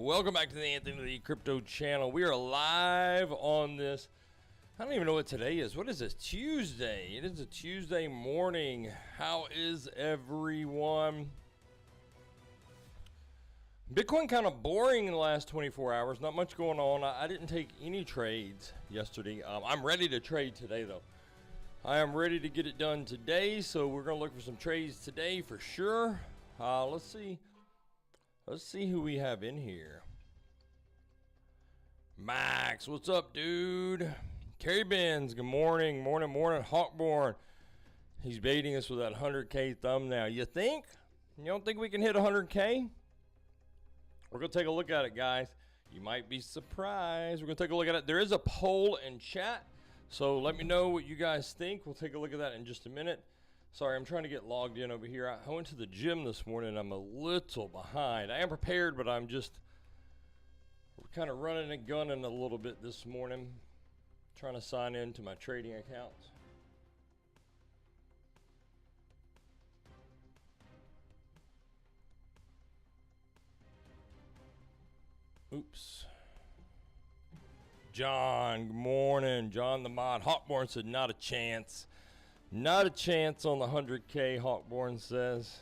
Welcome back to the Anthony the Crypto channel. We are live on this. I don't even know what today is. What is this? Tuesday. It is a Tuesday morning. How is everyone? Bitcoin kind of boring in the last 24 hours. Not much going on. I didn't take any trades yesterday. I'm ready to trade today, though. I am ready to get it done today, so we're going to look for some trades today for sure. Let's see. Let's see who we have in here. Max, what's up, dude? Carrie Benz, good morning. Morning. Hawkborn, he's baiting us with that 100K thumbnail. You think? You don't think we can hit 100K? We're going to take a look at it, guys. You might be surprised. We're going to take a look at it. There is a poll in chat, so let me know what you guys think. We'll take a look at that in just a minute. Sorry, I'm trying to get logged in over here. I went to the gym this morning. I'm a little behind. I am prepared, but I'm just kind of running and gunning a little bit this morning. Trying to sign into my trading account. Oops. John, good morning. John the mod. Hawkborn said not a chance. Not a chance on the 100K, Hawkborn says.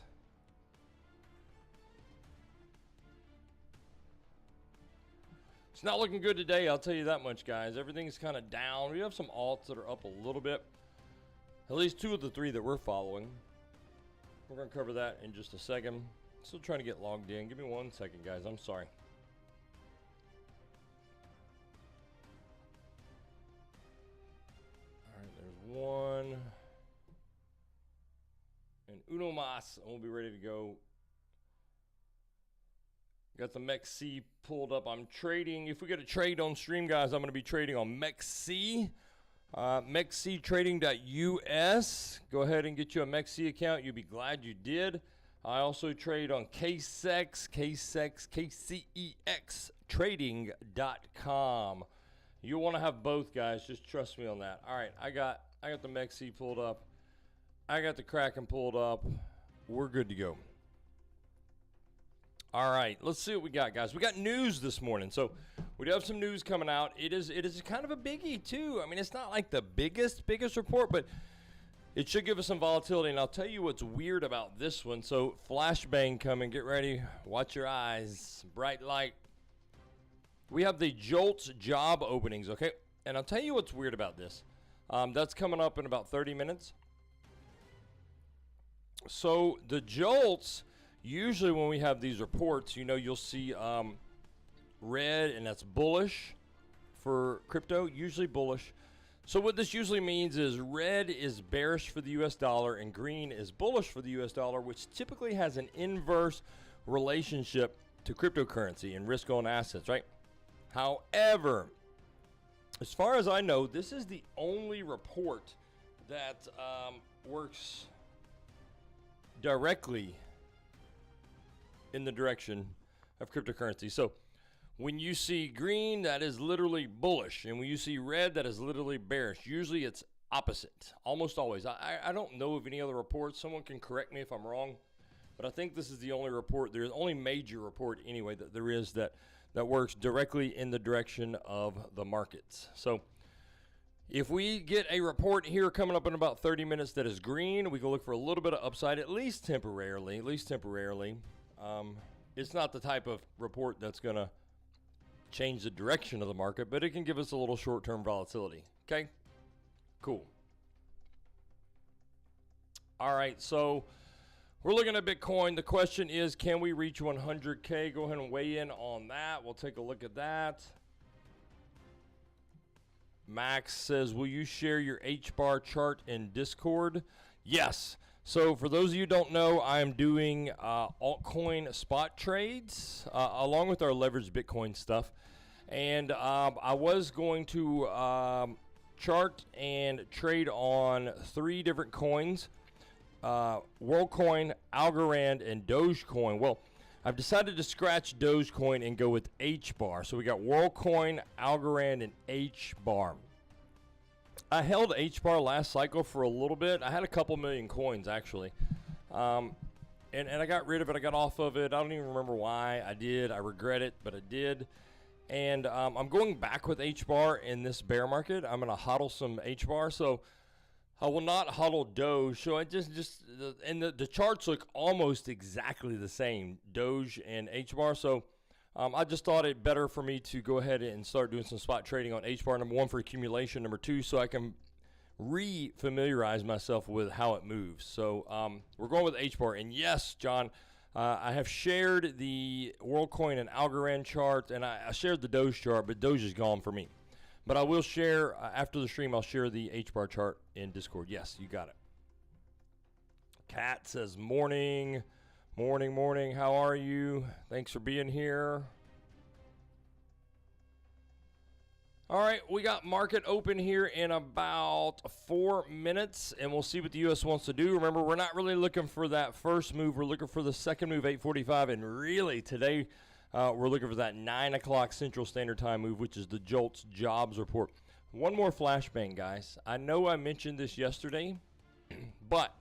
It's not looking good today, I'll tell you that much, guys. Everything's kind of down. We have some alts that are up a little bit. At least two of the three that we're following. We're going to cover that in just a second. Still trying to get logged in. Give me 1 second, guys. I'm sorry. All right, there's one. And uno mas, and we'll be ready to go. Got the MEXC pulled up. I'm trading. If we get a trade on stream, guys, I'm going to be trading on MEXC. MEXCtrading.us. Go ahead and get you a MEXC account. You'll be glad you did. I also trade on KCEX, KCEX trading.com. You'll want to have both, guys. Just trust me on that. All right, I got the MEXC pulled up. I got the Kraken pulled up. We're good to go. All right, let's see what we got, guys. We got news this morning, so we do have some news coming out. It is kind of a biggie too. I mean, it's not like the biggest report, but it should give us some volatility. And I'll tell you what's weird about this one. So flashbang coming. Get ready. Watch your eyes. Bright light. We have the JOLTS job openings. Okay, and I'll tell you what's weird about this. That's coming up in about 30 minutes. So the JOLTS, usually when we have these reports, you know, you'll see red, and that's bullish for crypto, usually bullish. So what this usually means is red is bearish for the US dollar and green is bullish for the US dollar, which typically has an inverse relationship to cryptocurrency and risk on assets, right? However, as far as I know, this is the only report that works directly in the direction of cryptocurrency. So when you see green, that is literally bullish, and when you see red, that is literally bearish. Usually it's opposite, almost always. I don't know of any other reports. Someone can correct me if I'm wrong, but I think this is the only report. There's only major report anyway that there is that works directly in the direction of the markets. So if we get a report here coming up in about 30 minutes that is green, we can look for a little bit of upside, at least temporarily. It's not the type of report that's going to change the direction of the market, but it can give us a little short-term volatility. Okay, cool. All right, so we're looking at Bitcoin. The question is, can we reach 100K? Go ahead and weigh in on that. We'll take a look at that. Max says, will you share your H-bar chart in Discord? Yes. So for those of you who don't know, I am doing altcoin spot trades along with our leveraged Bitcoin stuff. And I was going to chart and trade on 3 different coins, WorldCoin, Algorand, and Dogecoin. Well, I've decided to scratch Dogecoin and go with H-bar. So we got WorldCoin, Algorand, and H-bar. I held H-bar last cycle for a little bit. I had a couple million coins, actually. and I got rid of it. I got off of it. I don't even remember why I did. I regret it, but I did. And I'm going back with H-bar in this bear market. I'm going to hodl some H-bar. So I will not hodl Doge. So I and the charts look almost exactly the same, Doge and H-bar. So I just thought it better for me to go ahead and start doing some spot trading on H-bar. Number one, for accumulation. Number two, so I can re-familiarize myself with how it moves. So we're going with H-bar. And yes, John, I have shared the WorldCoin and Algorand chart, and I shared the Doge chart, but Doge is gone for me. But I will share, after the stream, I'll share the H-bar chart in Discord. Yes, you got it. Kat says, morning, morning, morning. How are you? Thanks for being here. All right, we got market open here in about 4 minutes, and we'll see what the U.S. wants to do. Remember, we're not really looking for that first move. We're looking for the second move, 8:45, and really today we're looking for that 9 o'clock Central Standard Time move, which is the JOLTS jobs report. One more flashbang, guys. I know I mentioned this yesterday, but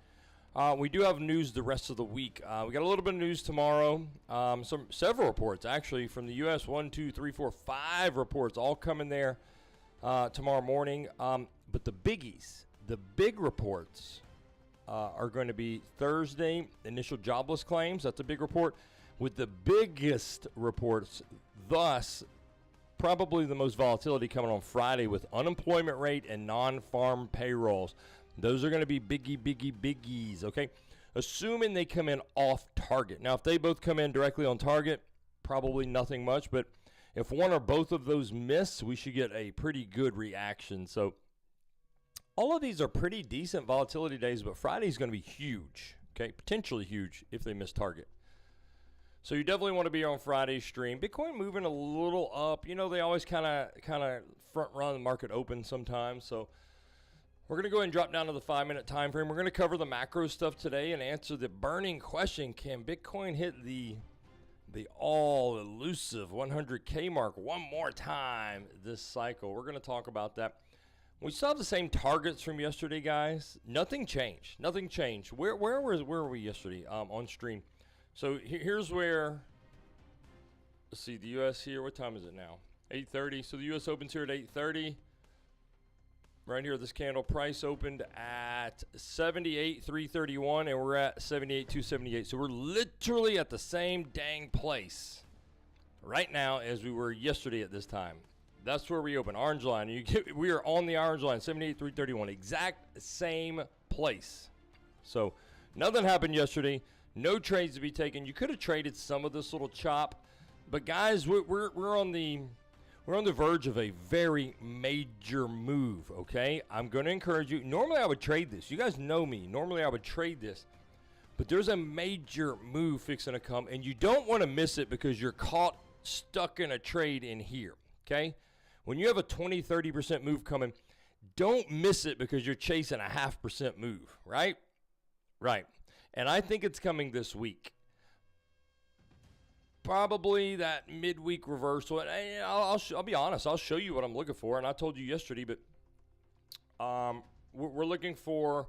we do have news the rest of the week. We got a little bit of news tomorrow. Several reports, actually, from the U.S. 1, 2, 3, 4, 5 reports all coming there tomorrow morning. But the biggies, the big reports are going to be Thursday, initial jobless claims. That's a big report. With the biggest reports, thus probably the most volatility coming on Friday with unemployment rate and non-farm payrolls. Those are going to be biggies, okay? Assuming they come in off target. Now, if they both come in directly on target, probably nothing much. But if one or both of those miss, we should get a pretty good reaction. So all of these are pretty decent volatility days, but Friday's going to be huge, okay? Potentially huge if they miss target. So you definitely want to be on Friday's stream. Bitcoin moving a little up. You know, they always kind of front run the market open sometimes. So we're going to go ahead and drop down to the 5-minute time frame. We're going to cover the macro stuff today and answer the burning question: can Bitcoin hit the all elusive 100K mark one more time this cycle? We're going to talk about that. We still have the same targets from yesterday, guys. Nothing changed. Nothing changed. Where were we yesterday on stream? So here's where, let's see, the U.S. here. What time is it now? 8:30. So the U.S. opens here at 8:30. Right here, this candle price opened at 78,331, and we're at 78,278. So we're literally at the same dang place right now as we were yesterday at this time. That's where we open. Orange line. We are on the orange line, 78,331. Exact same place. So nothing happened yesterday. No trades to be taken. You could have traded some of this little chop, but guys, we're on the verge of a very major move. Okay, I'm going to encourage you. Normally, I would trade this. You guys know me. Normally, I would trade this, but there's a major move fixing to come, and you don't want to miss it because you're caught stuck in a trade in here. Okay, when you have a 20-30% move coming, don't miss it because you're chasing a 0.5% move. Right. And I think it's coming this week. Probably that midweek reversal. And I'll be honest. I'll show you what I'm looking for. And I told you yesterday, but we're looking for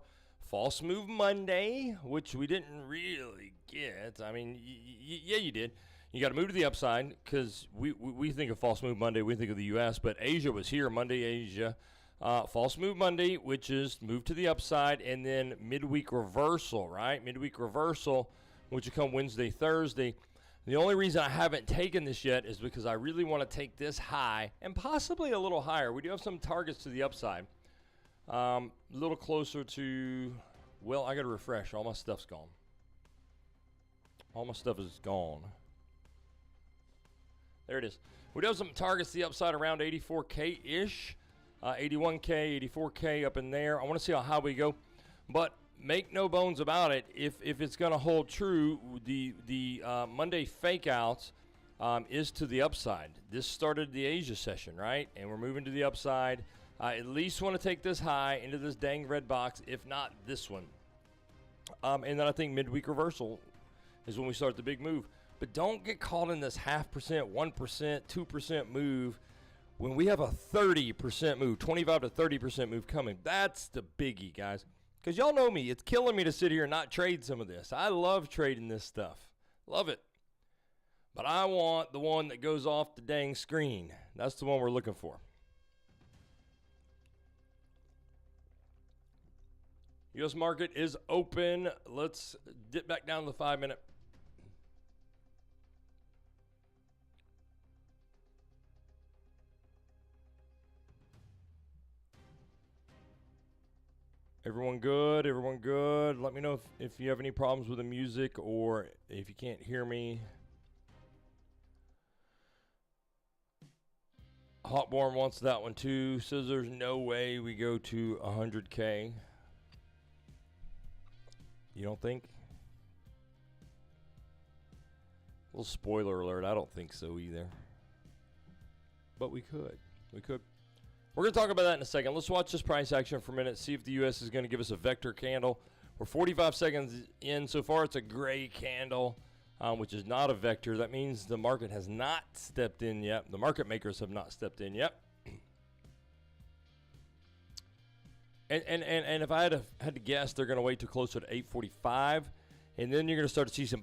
false move Monday, which we didn't really get. I mean, yeah, you did. You got to move to the upside because we think of false move Monday. We think of the U.S., but Asia was here. Monday, Asia. False move Monday, which is move to the upside, and then midweek reversal, right? Midweek reversal, which will come Wednesday, Thursday. The only reason I haven't taken this yet is because I really want to take this high and possibly a little higher. We do have some targets to the upside. A little closer to, well, I got to refresh. All my stuff's gone. All my stuff is gone. There it is. We do have some targets to the upside around 84K-ish. 81K, 84K up in there. I want to see how high we go. But make no bones about it. If it's going to hold true, the Monday fake outs is to the upside. This started the Asia session, right? And we're moving to the upside. I at least want to take this high into this dang red box, if not this one. And then I think midweek reversal is when we start the big move. But don't get caught in this 0.5%, 1%, 2% move when we have a 30% move, 25 to 30% move coming. That's the biggie, guys. Because y'all know me. It's killing me to sit here and not trade some of this. I love trading this stuff. Love it. But I want the one that goes off the dang screen. That's the one we're looking for. U.S. market is open. Let's dip back down to the 5-minute. Everyone good? Everyone good? Let me know if you have any problems with the music or if you can't hear me. Hotborn wants that one too. Says there's no way we go to 100K. You don't think? Little spoiler alert, I don't think so either. But we could. We could. We're going to talk about that in a second. Let's watch this price action for a minute, see if the U.S. is going to give us a vector candle. We're 45 seconds in. So far, it's a gray candle, which is not a vector. That means the market has not stepped in yet. The market makers have not stepped in yet. And if I had to guess, they're going to wait till closer to 8:45, and then you're going to start to see some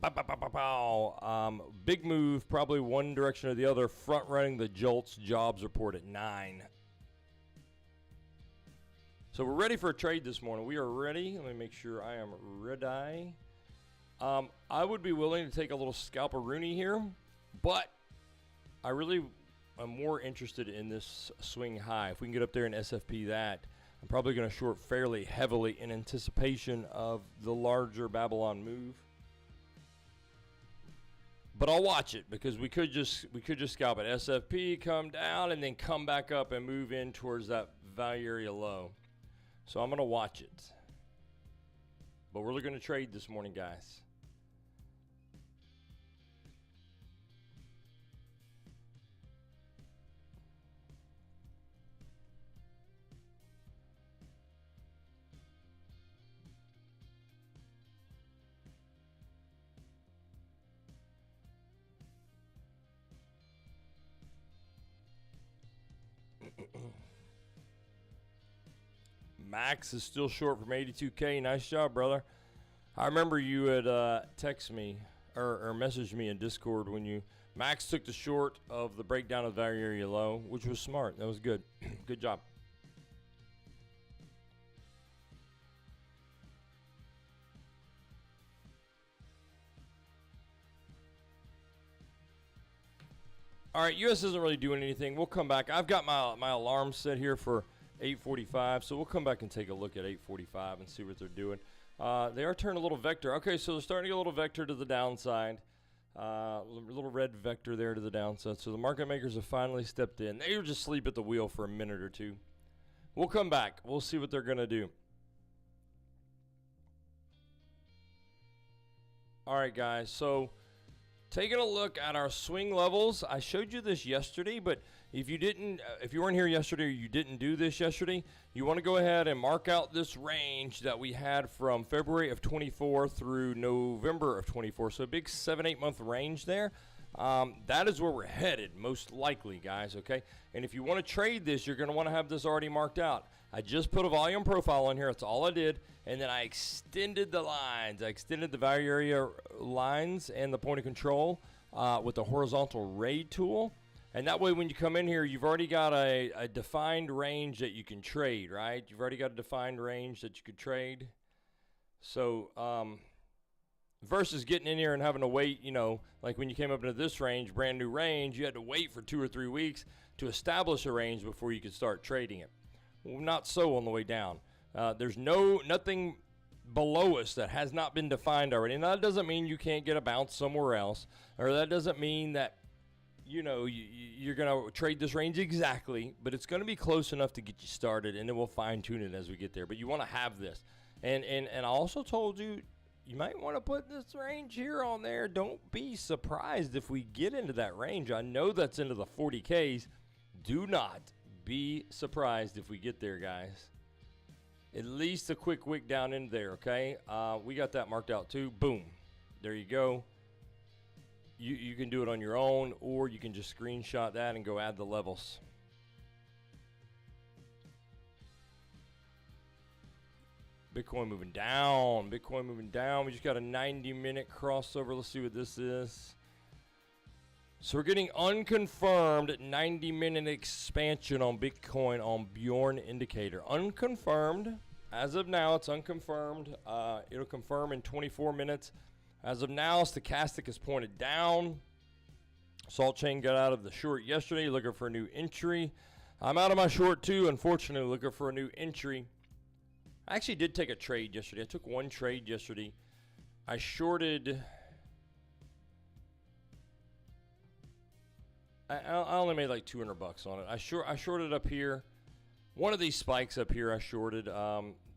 big move, probably one direction or the other, front running the JOLTS jobs report at 9. So we're ready for a trade this morning. We are ready. Let me make sure I am ready. I would be willing to take a little scalper-rooney here, but I really am more interested in this swing high. If we can get up there and SFP that, I'm probably going to short fairly heavily in anticipation of the larger Babylon move. But I'll watch it because we could just scalp it. SFP, come down, and then come back up and move in towards that value area low. So I'm going to watch it. But we're going to trade this morning, guys. Max is still short from 82K. Nice job, brother. I remember you had text me or messaged me in Discord when you Max took the short of the breakdown of the value area low, which was smart. That was good. Good job. All right, US isn't really doing anything. We'll come back. I've got my alarm set here for 8:45, so we'll come back and take a look at 8:45 and see what they're doing. They are turning a little vector. Okay, so they're starting to get a little vector to the downside. A little red vector there to the downside. So the market makers have finally stepped in. They were just asleep at the wheel for a minute or two. We'll come back. We'll see what they're going to do. All right, guys. So taking a look at our swing levels. I showed you this yesterday, but if you weren't here yesterday or you didn't do this yesterday, you want to go ahead and mark out this range that we had from February of 24 through November of 24. So a big 7-8 month range there. That is where we're headed, most likely, guys, okay? And if you want to trade this, you're going to want to have this already marked out. I just put a volume profile on here. That's all I did. And then I extended the lines. I extended the value area lines and the point of control with the horizontal raid tool. And that way, when you come in here, you've already got a defined range that you can trade, right? You've already got a defined range that you could trade. So versus getting in here and having to wait, you know, like when you came up into this range, brand new range, you had to wait for 2 or 3 weeks to establish a range before you could start trading it. Well, not so on the way down. There's nothing below us that has not been defined already. And that doesn't mean you can't get a bounce somewhere else, or that doesn't mean that, you know, you're going to trade this range exactly, but it's going to be close enough to get you started, and then we'll fine-tune it as we get there. But you want to have this. And I also told you, you might want to put this range here on there. Don't be surprised if we get into that range. I know that's into the 40Ks. Do not be surprised if we get there, guys. At least a quick wick down in there, okay? We got that marked out too. Boom. There you go. You can do it on your own, or you can just screenshot that and go add the levels. Bitcoin moving down. Bitcoin moving down. We just got a 90-minute crossover. Let's see what this is. So we're getting unconfirmed 90-minute expansion on Bitcoin on Bjorn indicator. Unconfirmed. As of now, it's unconfirmed. It'll confirm in 24 minutes. As of now, stochastic is pointed down. Salt chain got out of the short yesterday, looking for a new entry. I'm out of my short too, unfortunately, looking for a new entry. I actually did take a trade yesterday. I took one trade yesterday. I shorted. I only made like 200 bucks on it. I shorted up here. One of these spikes up here I shorted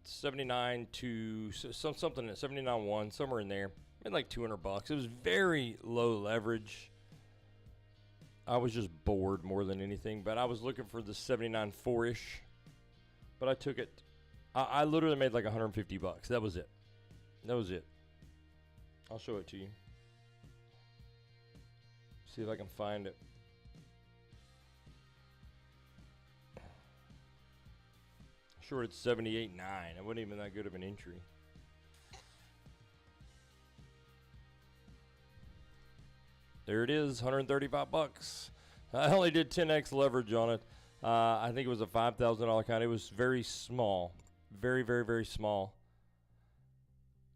79 to something at 79.1, somewhere in there. Made like 200 bucks. It was very low leverage. I was just bored more than anything, but I was looking for the 79.4-ish. But I took it. I literally made like 150 bucks. That was it. That was it. I'll show it to you. See if I can find it. Sure, it's 78.9. It wasn't even that good of an entry. There it is, 135 bucks. I only did 10x leverage on it. I think it was a $5,000 account. It was very small. Very, very, very small.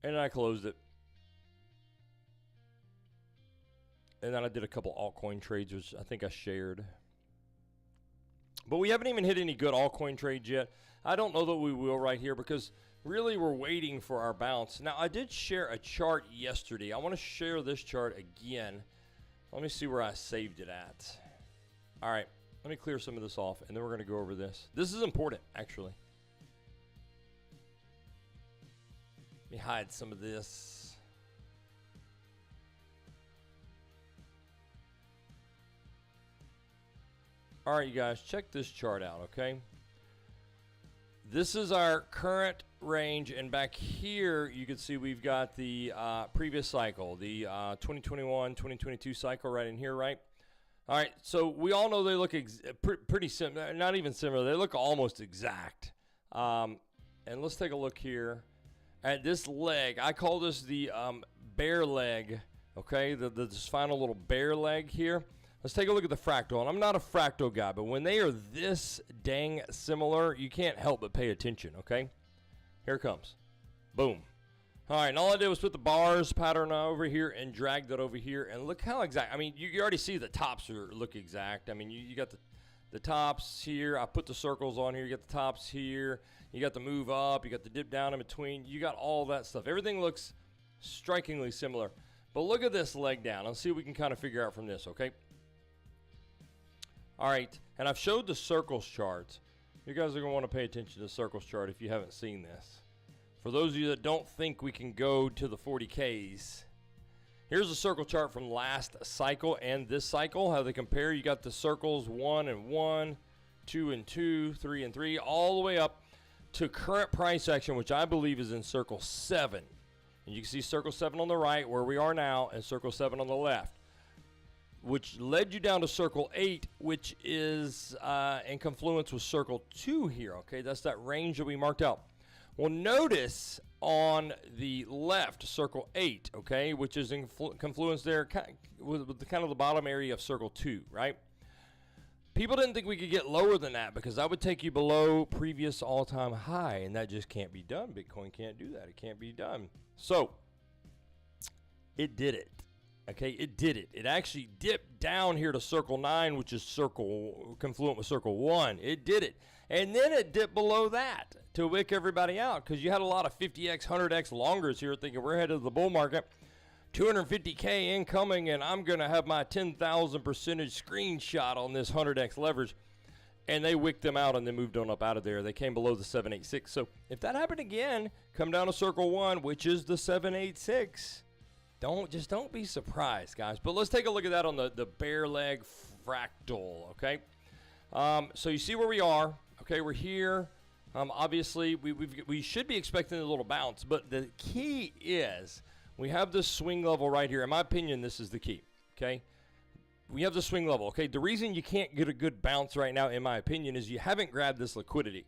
And I closed it. And then I did a couple altcoin trades, which I think I shared. But we haven't even hit any good altcoin trades yet. I don't know that we will right here because really we're waiting for our bounce. Now, I did share a chart yesterday. I want to share this chart again. Let me see where I saved it at. All right, let me clear some of this off, and then we're going to go over this. This is important, actually. Let me hide some of this. All right, you guys, check this chart out, okay? This is our current range, and back here you can see we've got the previous cycle, the 2021, 2022 cycle right in here, right? All right, so we all know they look pretty similar, not even similar, they look almost exact. And let's take a look here at this leg. I call this the bear leg, okay? This final little bear leg here. Let's take a look at the fractal. And I'm not a fractal guy, but when they are this dang similar, you can't help but pay attention, okay? Here it comes. Boom. All right, and all I did was put the bars pattern over here and drag that over here. And look how exact. I mean, you already see the tops look exact. I mean, you got the tops here. I put the circles on here. You got the tops here. You got the move up. You got the dip down in between. You got all that stuff. Everything looks strikingly similar. But look at this leg down. Let's see what we can kind of figure out from this, okay? All right, and I've showed the circles chart. You guys are going to want to pay attention to the circles chart if you haven't seen this. For those of you that don't think we can go to the 40Ks, here's a circle chart from last cycle and this cycle, how they compare. You got the circles 1 and 1, 2 and 2, 3 and 3, all the way up to current price action, which I believe is in circle 7. And you can see circle 7 on the right, where we are now, and circle 7 on the left, which led you down to circle 8, which is in confluence with circle 2 here, okay? That's that range that we marked out. Well, notice on the left, circle 8, okay, which is in confluence there with the kind of the bottom area of circle 2, right? People didn't think we could get lower than that because that would take you below previous all-time high, and that just can't be done. Bitcoin can't do that. It can't be done. So it did it. Okay, it did it. It actually dipped down here to circle 9, which is confluent with circle 1. It did it. And then it dipped below that to wick everybody out because you had a lot of 50x, 100x longers here thinking we're headed to the bull market. 250K incoming, and I'm going to have my 10,000% screenshot on this 100x leverage. And they wicked them out and then moved on up out of there. They came below the 786. So if that happened again, come down to circle 1, which is the 786. Don't be surprised, guys. But let's take a look at that on the bear leg fractal, okay? So you see where we are. Okay, we're here. Obviously, we should be expecting a little bounce, but the key is we have this swing level right here. In my opinion, this is the key, okay? We have the swing level, okay? The reason you can't get a good bounce right now, in my opinion, is you haven't grabbed this liquidity.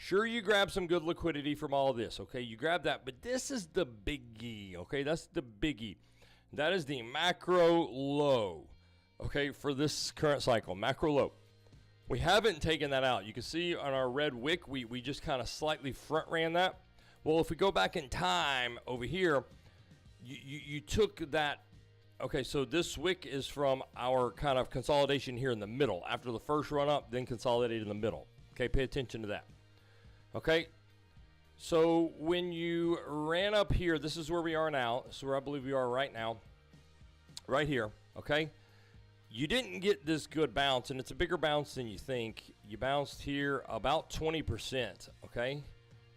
Sure, you grab some good liquidity from all of this, okay? You grab that, but this is the biggie, okay? That's the biggie. That is the macro low, okay, for this current cycle, macro low. We haven't taken that out. You can see on our red wick, we just kind of slightly front ran that. Well, if we go back in time over here, you took that. Okay, so this wick is from our kind of consolidation here in the middle. After the first run up, then consolidated in the middle. Okay, pay attention to that. Okay, so when you ran up here, this is where we are now. This is where I believe we are right now. Right here, okay? You didn't get this good bounce, and it's a bigger bounce than you think. You bounced here about 20%, okay?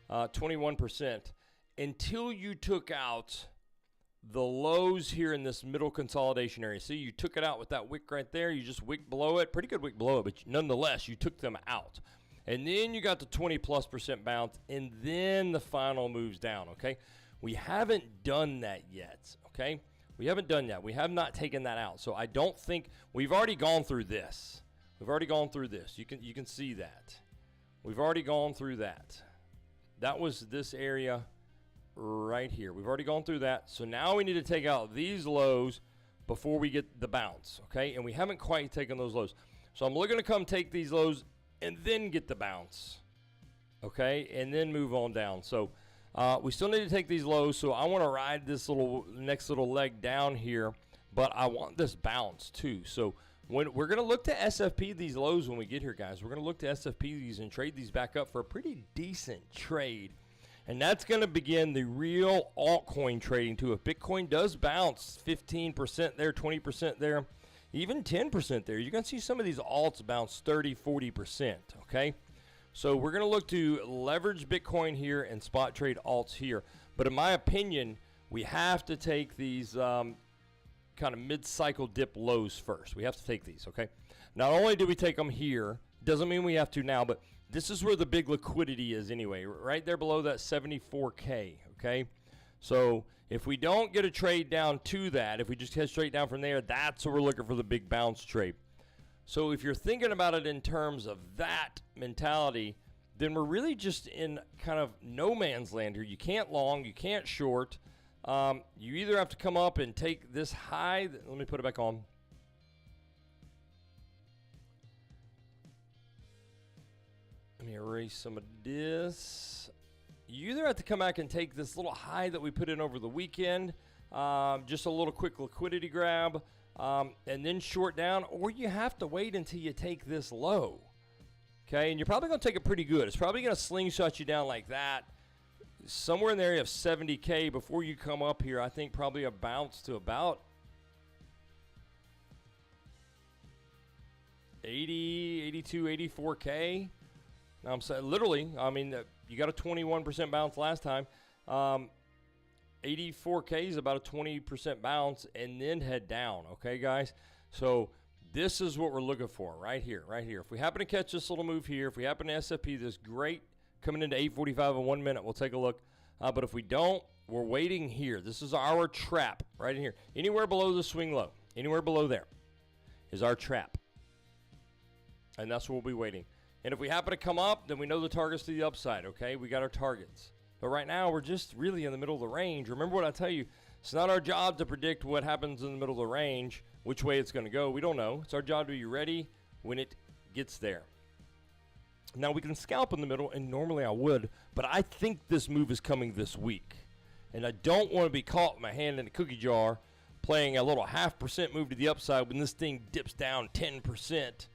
21%, until you took out the lows here in this middle consolidation area. See, you took it out with that wick right there. You just wick below it. Pretty good wick below it, but nonetheless, you took them out. And then you got the 20+% bounce, and then the final moves down, okay? We haven't done that yet, okay? We haven't done that. We have not taken that out. So I don't think we've already gone through this. We've already gone through this. You can see that. We've already gone through that. That was this area right here. We've already gone through that. So now we need to take out these lows before we get the bounce, okay? And we haven't quite taken those lows. So I'm looking to come take these lows and then get the bounce, okay? And then move on down. So we still need to take these lows. So I want to ride this next little leg down here, but I want this bounce too. So when we're going to look to SFP these lows when we get here, guys. We're going to look to SFP these and trade these back up for a pretty decent trade. And that's going to begin the real altcoin trading too. If Bitcoin does bounce 15% there, 20% there, even 10% there, you're going to see some of these alts bounce 30, 40%, okay? So we're going to look to leverage Bitcoin here and spot trade alts here. But in my opinion, we have to take these kind of mid-cycle dip lows first. We have to take these, okay? Not only do we take them here, doesn't mean we have to now, but this is where the big liquidity is anyway, right there below that 74K, okay? So if we don't get a trade down to that, if we just head straight down from there, that's where we're looking for the big bounce trade. So if you're thinking about it in terms of that mentality, then we're really just in kind of no man's land here. You can't long, you can't short. You either have to come up and take this high. Let me put it back on. Let me erase some of this. You either have to come back and take this little high that we put in over the weekend, just a little quick liquidity grab, and then short down, or you have to wait until you take this low. Okay, and you're probably going to take it pretty good. It's probably going to slingshot you down like that, somewhere in the area of 70K before you come up here. I think probably a bounce to about 80, 82, 84K. Now I'm saying literally, I mean, you got a 21% bounce last time. 84K is about a 20% bounce and then head down, okay, guys? So this is what we're looking for right here, right here. If we happen to catch this little move here, if we happen to SFP this, great. Coming into 8:45 in 1 minute, we'll take a look. But if we don't, we're waiting here. This is our trap right in here. Anywhere below the swing low, anywhere below there is our trap. And that's where we'll be waiting. And if we happen to come up, then we know the targets to the upside, okay? We got our targets. But right now, we're just really in the middle of the range. Remember what I tell you, it's not our job to predict what happens in the middle of the range, which way it's going to go. We don't know. It's our job to be ready when it gets there. Now, we can scalp in the middle, and normally I would, but I think this move is coming this week. And I don't want to be caught with my hand in a cookie jar playing a little 0.5% move to the upside when this thing dips down 10%.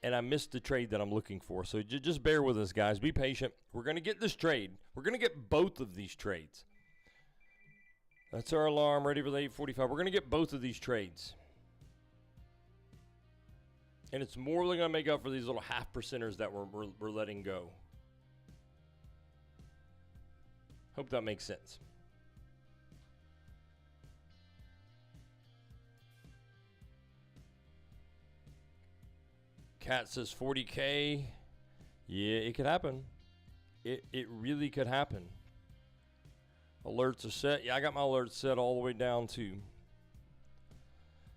And I missed the trade that I'm looking for. So just bear with us, guys. Be patient. We're going to get this trade. We're going to get both of these trades. That's our alarm ready for the 8:45. We're going to get both of these trades. And it's more than going to make up for these little 0.5%ers that we're letting go. Hope that makes sense. Cat says 40K. Yeah, it could happen. It really could happen. Alerts are set. Yeah, I got my alerts set all the way down too.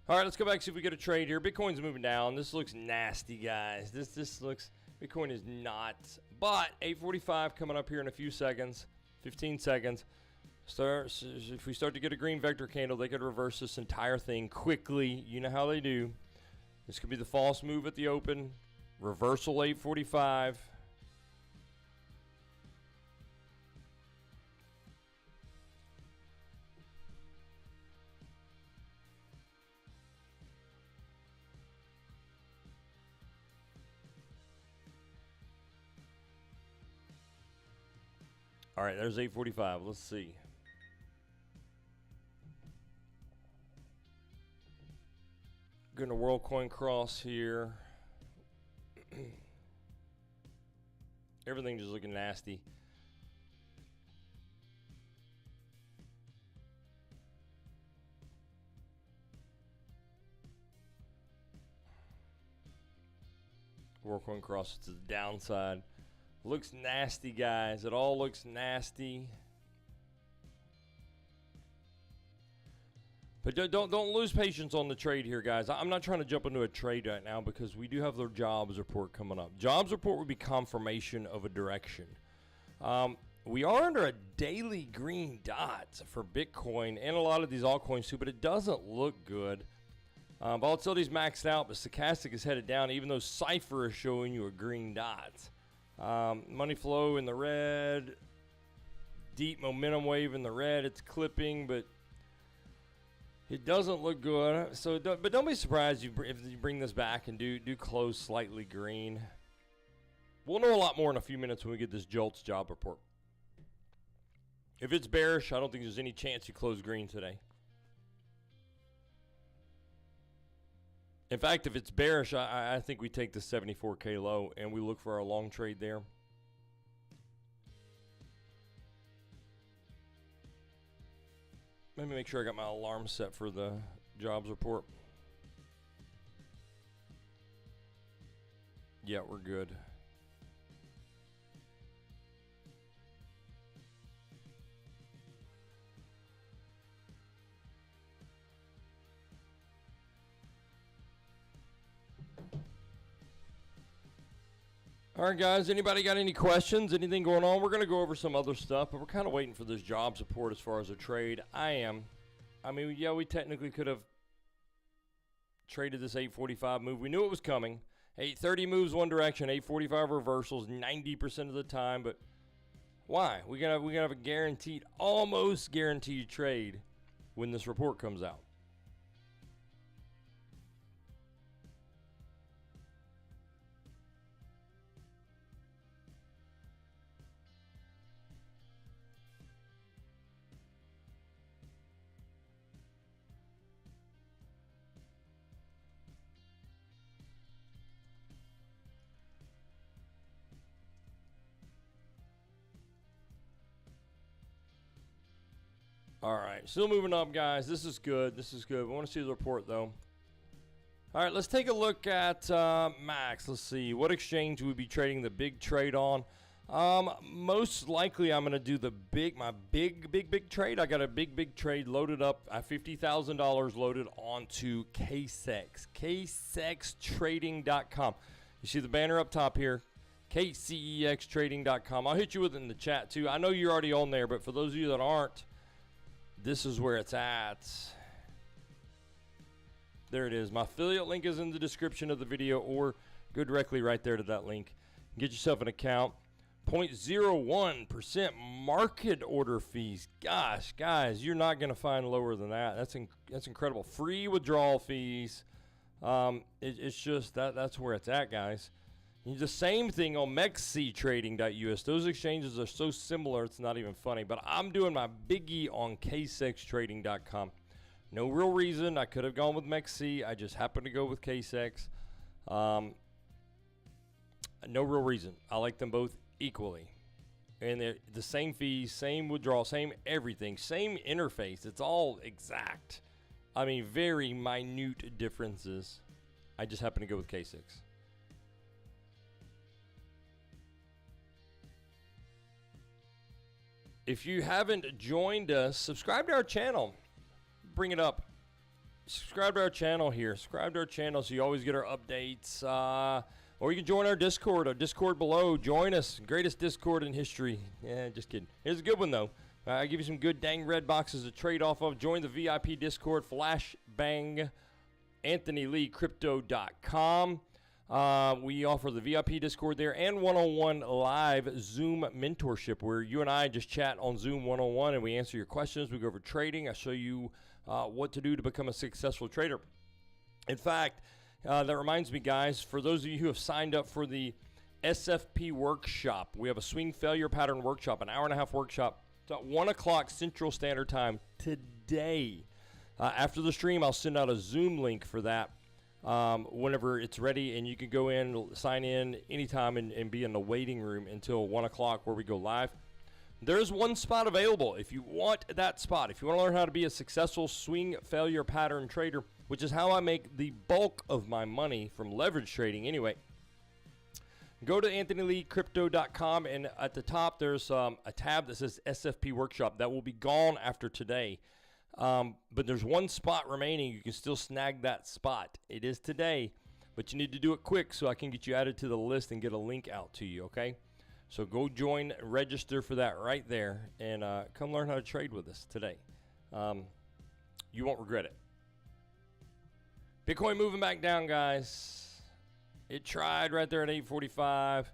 All right, let's go back and see if we get a trade here. Bitcoin's moving down. This looks nasty, guys. This looks, Bitcoin is not But 8:45 coming up here in a few seconds, 15 seconds. If we start to get a green vector candle, they could reverse this entire thing quickly. You know how they do. This could be the false move at the open. Reversal 8:45. All right, there's 8:45. Let's see. Going to WorldCoin cross here. Everything just looking nasty. WorldCoin cross to the downside. Looks nasty, guys. It all looks nasty. But don't lose patience on the trade here, guys. I'm not trying to jump into a trade right now because we do have the jobs report coming up. Jobs report would be confirmation of a direction. We are under a daily green dot for Bitcoin and a lot of these altcoins too, but it doesn't look good. Volatility's maxed out, but stochastic is headed down, even though Cypher is showing you a green dot. Money flow in the red. Deep momentum wave in the red. It's clipping, but it doesn't look good. So, but don't be surprised if you bring this back and do close slightly green. We'll know a lot more in a few minutes when we get this JOLTS job report. If it's bearish, I don't think there's any chance you close green today. In fact, if it's bearish, I think we take the 74K low and we look for our long trade there. Let me make sure I got my alarm set for the jobs report. Yeah, we're good. All right, guys, anybody got any questions, anything going on? We're going to go over some other stuff, but we're kind of waiting for this jobs report as far as a trade. I mean, yeah, we technically could have traded this 8:45 move. We knew it was coming. 8:30 moves one direction, 8:45 reversals 90% of the time, but why? We're gonna have a guaranteed, almost guaranteed trade when this report comes out. All right, still moving up, guys. This is good. This is good. We want to see the report, though. All right, let's take a look at Max. Let's see. What exchange would be trading the big trade on? Most likely, I'm going to do my big trade. I got a big trade loaded up. I have $50,000 loaded onto KCEX. KCEXtrading.com. You see the banner up top here. KCEXtrading.com. I'll hit you with it in the chat, too. I know you're already on there, but for those of you that aren't, this is where it's at. There it is. My affiliate link is in the description of the video, or go directly right there to that link. Get yourself an account. 0.01% market order fees. Gosh, guys, you're not going to find lower than that. That's incredible. Free withdrawal fees. It's just that's where it's at, guys. The same thing on MEXC Those exchanges are so similar, it's not even funny. But I'm doing my biggie on KCEXtrading.com. No real reason. I could have gone with MEXC. I just happened to go with KCEX. No real reason. I like them both equally. And they're the same fees, same withdrawal, same everything, same interface. It's all exact. I mean, very minute differences. I just happen to go with KCEX. If you haven't joined us, subscribe to our channel. Bring it up. Subscribe to our channel here. Subscribe to our channel so you always get our updates. Want Or you can join our Discord below. Join us. Greatest Discord in history. Yeah, just kidding. Here's a good one, though. I give you some good dang red boxes to trade off of. Join the VIP Discord, flashbang, AnthonyLeeCrypto.com. We offer the VIP Discord there and one-on-one live Zoom mentorship where you and I just chat on Zoom one-on-one and we answer your questions. We go over trading. I show you what to do to become a successful trader. In fact, that reminds me, guys, for those of you who have signed up for the SFP workshop, we have a swing failure pattern workshop, an hour-and-a-half workshop. It's at 1 o'clock Central Standard Time today. After the stream, I'll send out a Zoom link for that whenever it's ready, and you can go in, sign in anytime, and be in the waiting room until 1 o'clock where we go live. There's one spot available if you want that spot. If you want to learn how to be a successful swing failure pattern trader, which is how I make the bulk of my money from leverage trading anyway, go to AnthonyLeeCrypto.com, and at the top there's a tab that says SFP Workshop. That will be gone after today. But there's one spot remaining. You can still snag that spot. It is today, but you need to do it quick so I can get you added to the list and get a link out to you, okay? So go join, register for that right there, and come learn how to trade with us today. You won't regret it. Bitcoin moving back down, guys. It tried right there at 845.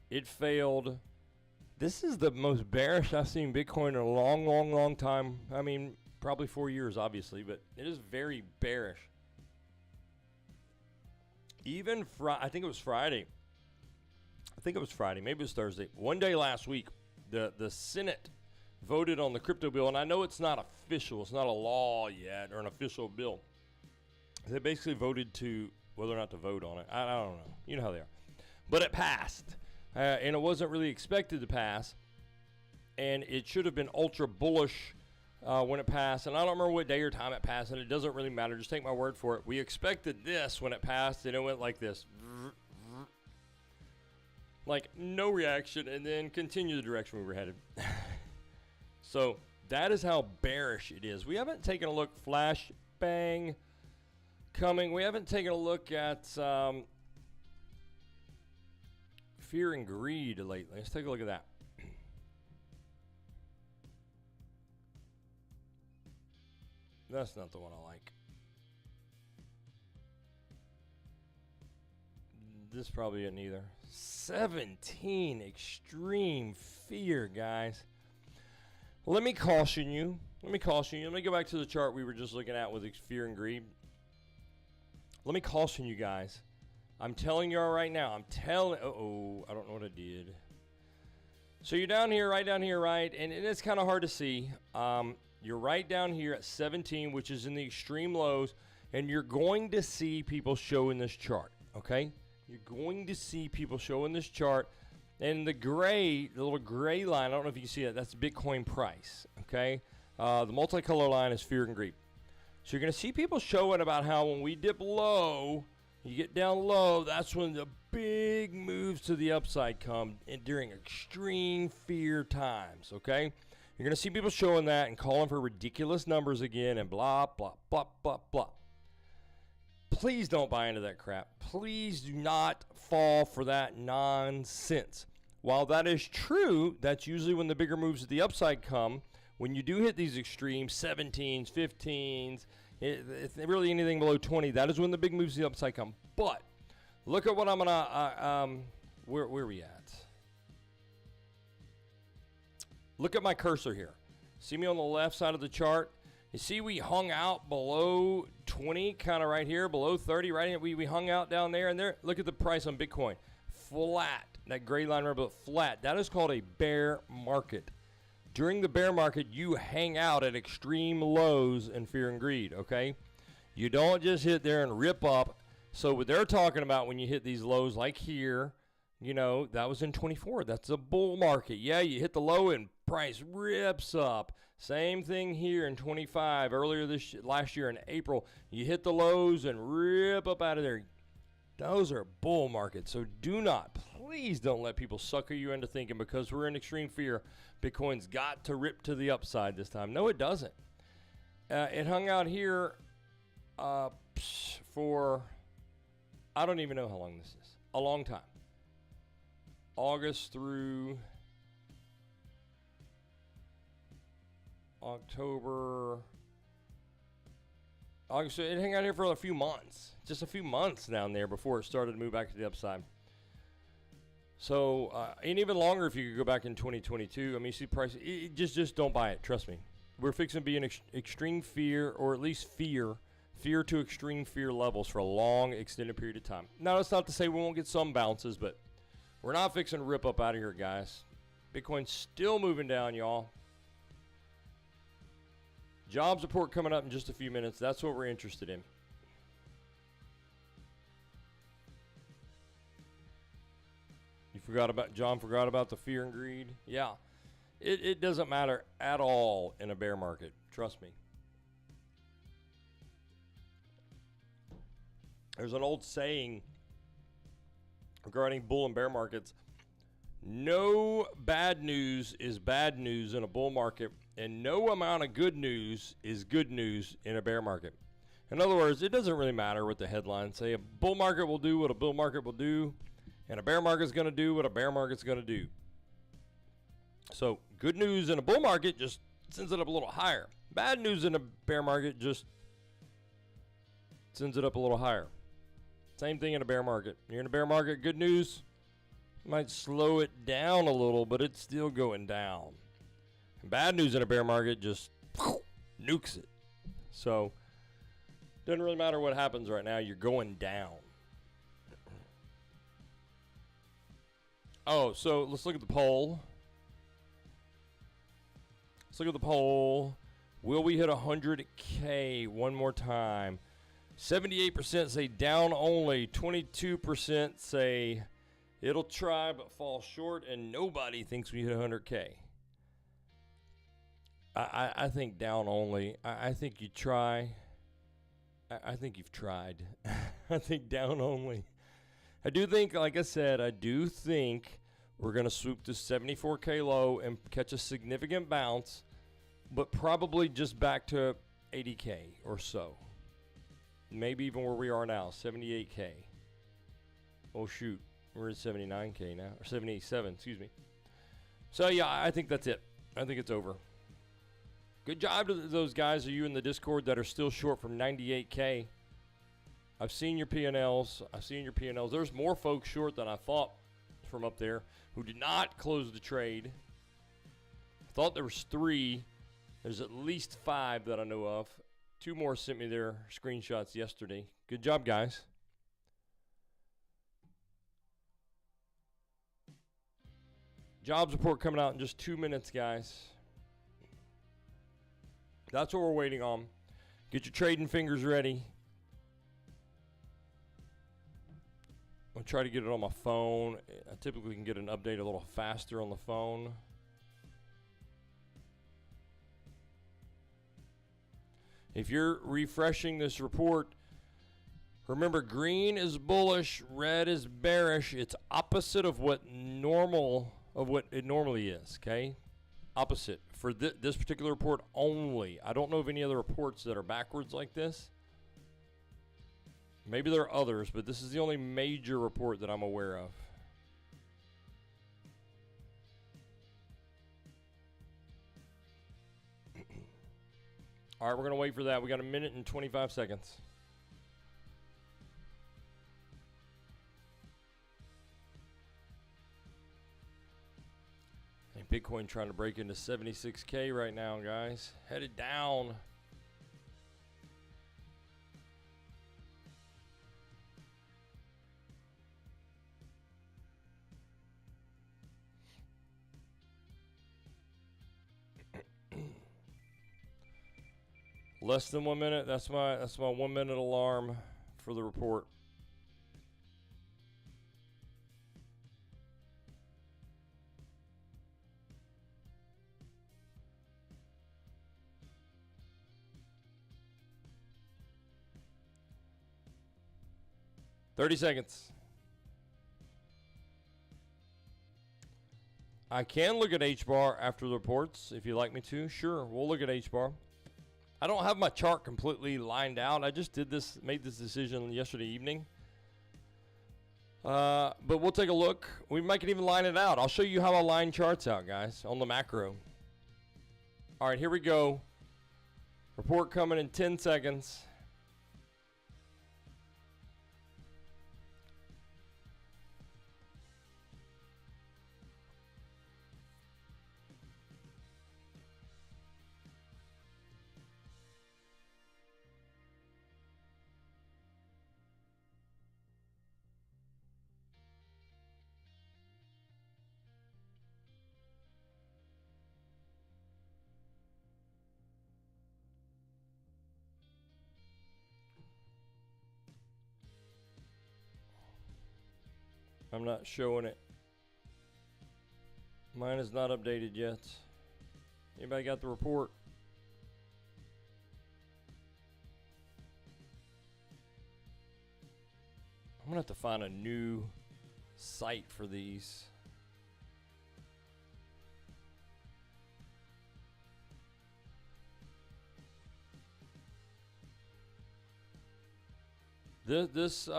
It failed. This is the most bearish I've seen Bitcoin in a long, long, long time. I mean, probably 4 years, obviously, but it is very bearish. Even I think it was Friday. Maybe it was Thursday. One day last week, the Senate voted on the crypto bill, and I know it's not official. It's not a law yet or an official bill. They basically voted to whether or not to vote on it. I don't know. You know how they are. But it passed, and it wasn't really expected to pass, and it should have been ultra bullish when it passed, and I don't remember what day or time it passed, and it doesn't really matter. Just take my word for it. We expected this when it passed, and it went like this. Like no reaction, and then continue the direction we were headed. So that is how bearish it is. We haven't taken a look, flash, bang, coming. We haven't taken a look at fear and greed lately. Let's take a look at that. That's not the one I like. This probably isn't either. 17 extreme fear, guys. Let me caution you. Let me go back to the chart we were just looking at with fear and greed. Let me caution you guys. I'm telling you all right now. I don't know what I did. So you're down here, right down here, right? And it's kind of hard to see. You're right down here at 17, which is in the extreme lows. And you're going to see people show in this chart, okay? You're going to see people show in this chart. And the little gray line, I don't know if you can see that. That's Bitcoin price, okay? The multicolor line is fear and greed. So you're going to see people showing about how when we dip low, you get down low, that's when the big moves to the upside come during extreme fear times, okay? You're going to see people showing that and calling for ridiculous numbers again and blah, blah, blah, blah, blah. Please don't buy into that crap. Please do not fall for that nonsense. While that is true, that's usually when the bigger moves to the upside come. When you do hit these extremes, 17s, 15s, it's really anything below 20, that is when the big moves to the upside come. But look at what I'm going to, where are we at? Look at my cursor here. See me on the left side of the chart? You see we hung out below 20, kind of right here, below 30, right here. We hung out down there, and there. Look at the price on Bitcoin. Flat. That gray line right below, flat. That is called a bear market. During the bear market, you hang out at extreme lows in fear and greed, okay? You don't just hit there and rip up. So what they're talking about when you hit these lows like here, you know, that was in 24. That's a bull market. Yeah, you hit the low and price rips up. Same thing here in 25. Earlier last year in April, you hit the lows and rip up out of there. Those are bull markets. So please don't let people sucker you into thinking because we're in extreme fear, Bitcoin's got to rip to the upside this time. No, it doesn't. It hung out here for, I don't even know how long this is. a long time. August through October. August, it hung out here for a few months. Just a few months down there before it started to move back to the upside. So, and even longer if you could go back in 2022. I mean, you see prices, just don't buy it. Trust me. We're fixing to be in extreme fear, or at least fear to extreme fear levels for a long, extended period of time. Now, that's not to say we won't get some bounces, but we're not fixing to rip up out of here, guys. Bitcoin's still moving down, y'all. Jobs report coming up in just a few minutes. That's what we're interested in. John forgot about the fear and greed. Yeah. It doesn't matter at all in a bear market. Trust me. There's an old saying regarding bull and bear markets. No bad news is bad news in a bull market, and no amount of good news is good news in a bear market. In other words, it doesn't really matter what the headlines say. A bull market will do what a bull market will do, and a bear market is going to do what a bear market is going to do. So good news in a bull market just sends it up a little higher. Bad news in a bear market just sends it up a little higher. Same thing in a bear market. You're in a bear market, good news might slow it down a little, but it's still going down. And bad news in a bear market just nukes it. So doesn't really matter what happens right now. You're going down. Oh, so let's look at the poll. Let's look at the poll. Will we hit 100K one more time? 78% say down only. 22% say it'll try but fall short. And nobody thinks we hit 100K. I think down only. I think you try. I think you've tried. I think down only. I do think, like I said, I do think we're going to swoop to 74K low and catch a significant bounce, but probably just back to 80K or so. Maybe even where we are now, 78K. Oh, shoot. We're at 79K now, or 77, excuse me. So, yeah, I think that's it. I think it's over. Good job to those guys of you in the Discord that are still short from 98K. I've seen your P&Ls. There's more folks short than I thought from up there who did not close the trade. I thought there was 3. There's at least 5 that I know of. 2 more sent me their screenshots yesterday. Good job, guys. Jobs report coming out in just 2 minutes, guys. That's what we're waiting on. Get your trading fingers ready. I'll try to get it on my phone. I typically can get an update a little faster on the phone. If you're refreshing this report, remember green is bullish, red is bearish. It's opposite of what it normally is, okay? Opposite for this particular report only. I don't know of any other reports that are backwards like this. Maybe there are others, but this is the only major report that I'm aware of. All right, we're going to wait for that. We got 1 minute and 25 seconds. And Bitcoin trying to break into 76K right now, guys. Headed down. Less than 1 minute. That's my 1 minute alarm for the report. $30 seconds. I can look at H-bar after the reports if you'd like me to. Sure, we'll look at H-bar. I don't have my chart completely lined out. I just made this decision yesterday evening. But we'll take a look. We might can even line it out. I'll show you how I line charts out, guys, on the macro. All right, here we go. Report coming in 10 seconds. I'm not showing it. Mine is not updated yet. Anybody got the report? I'm gonna have to find a new site for these. This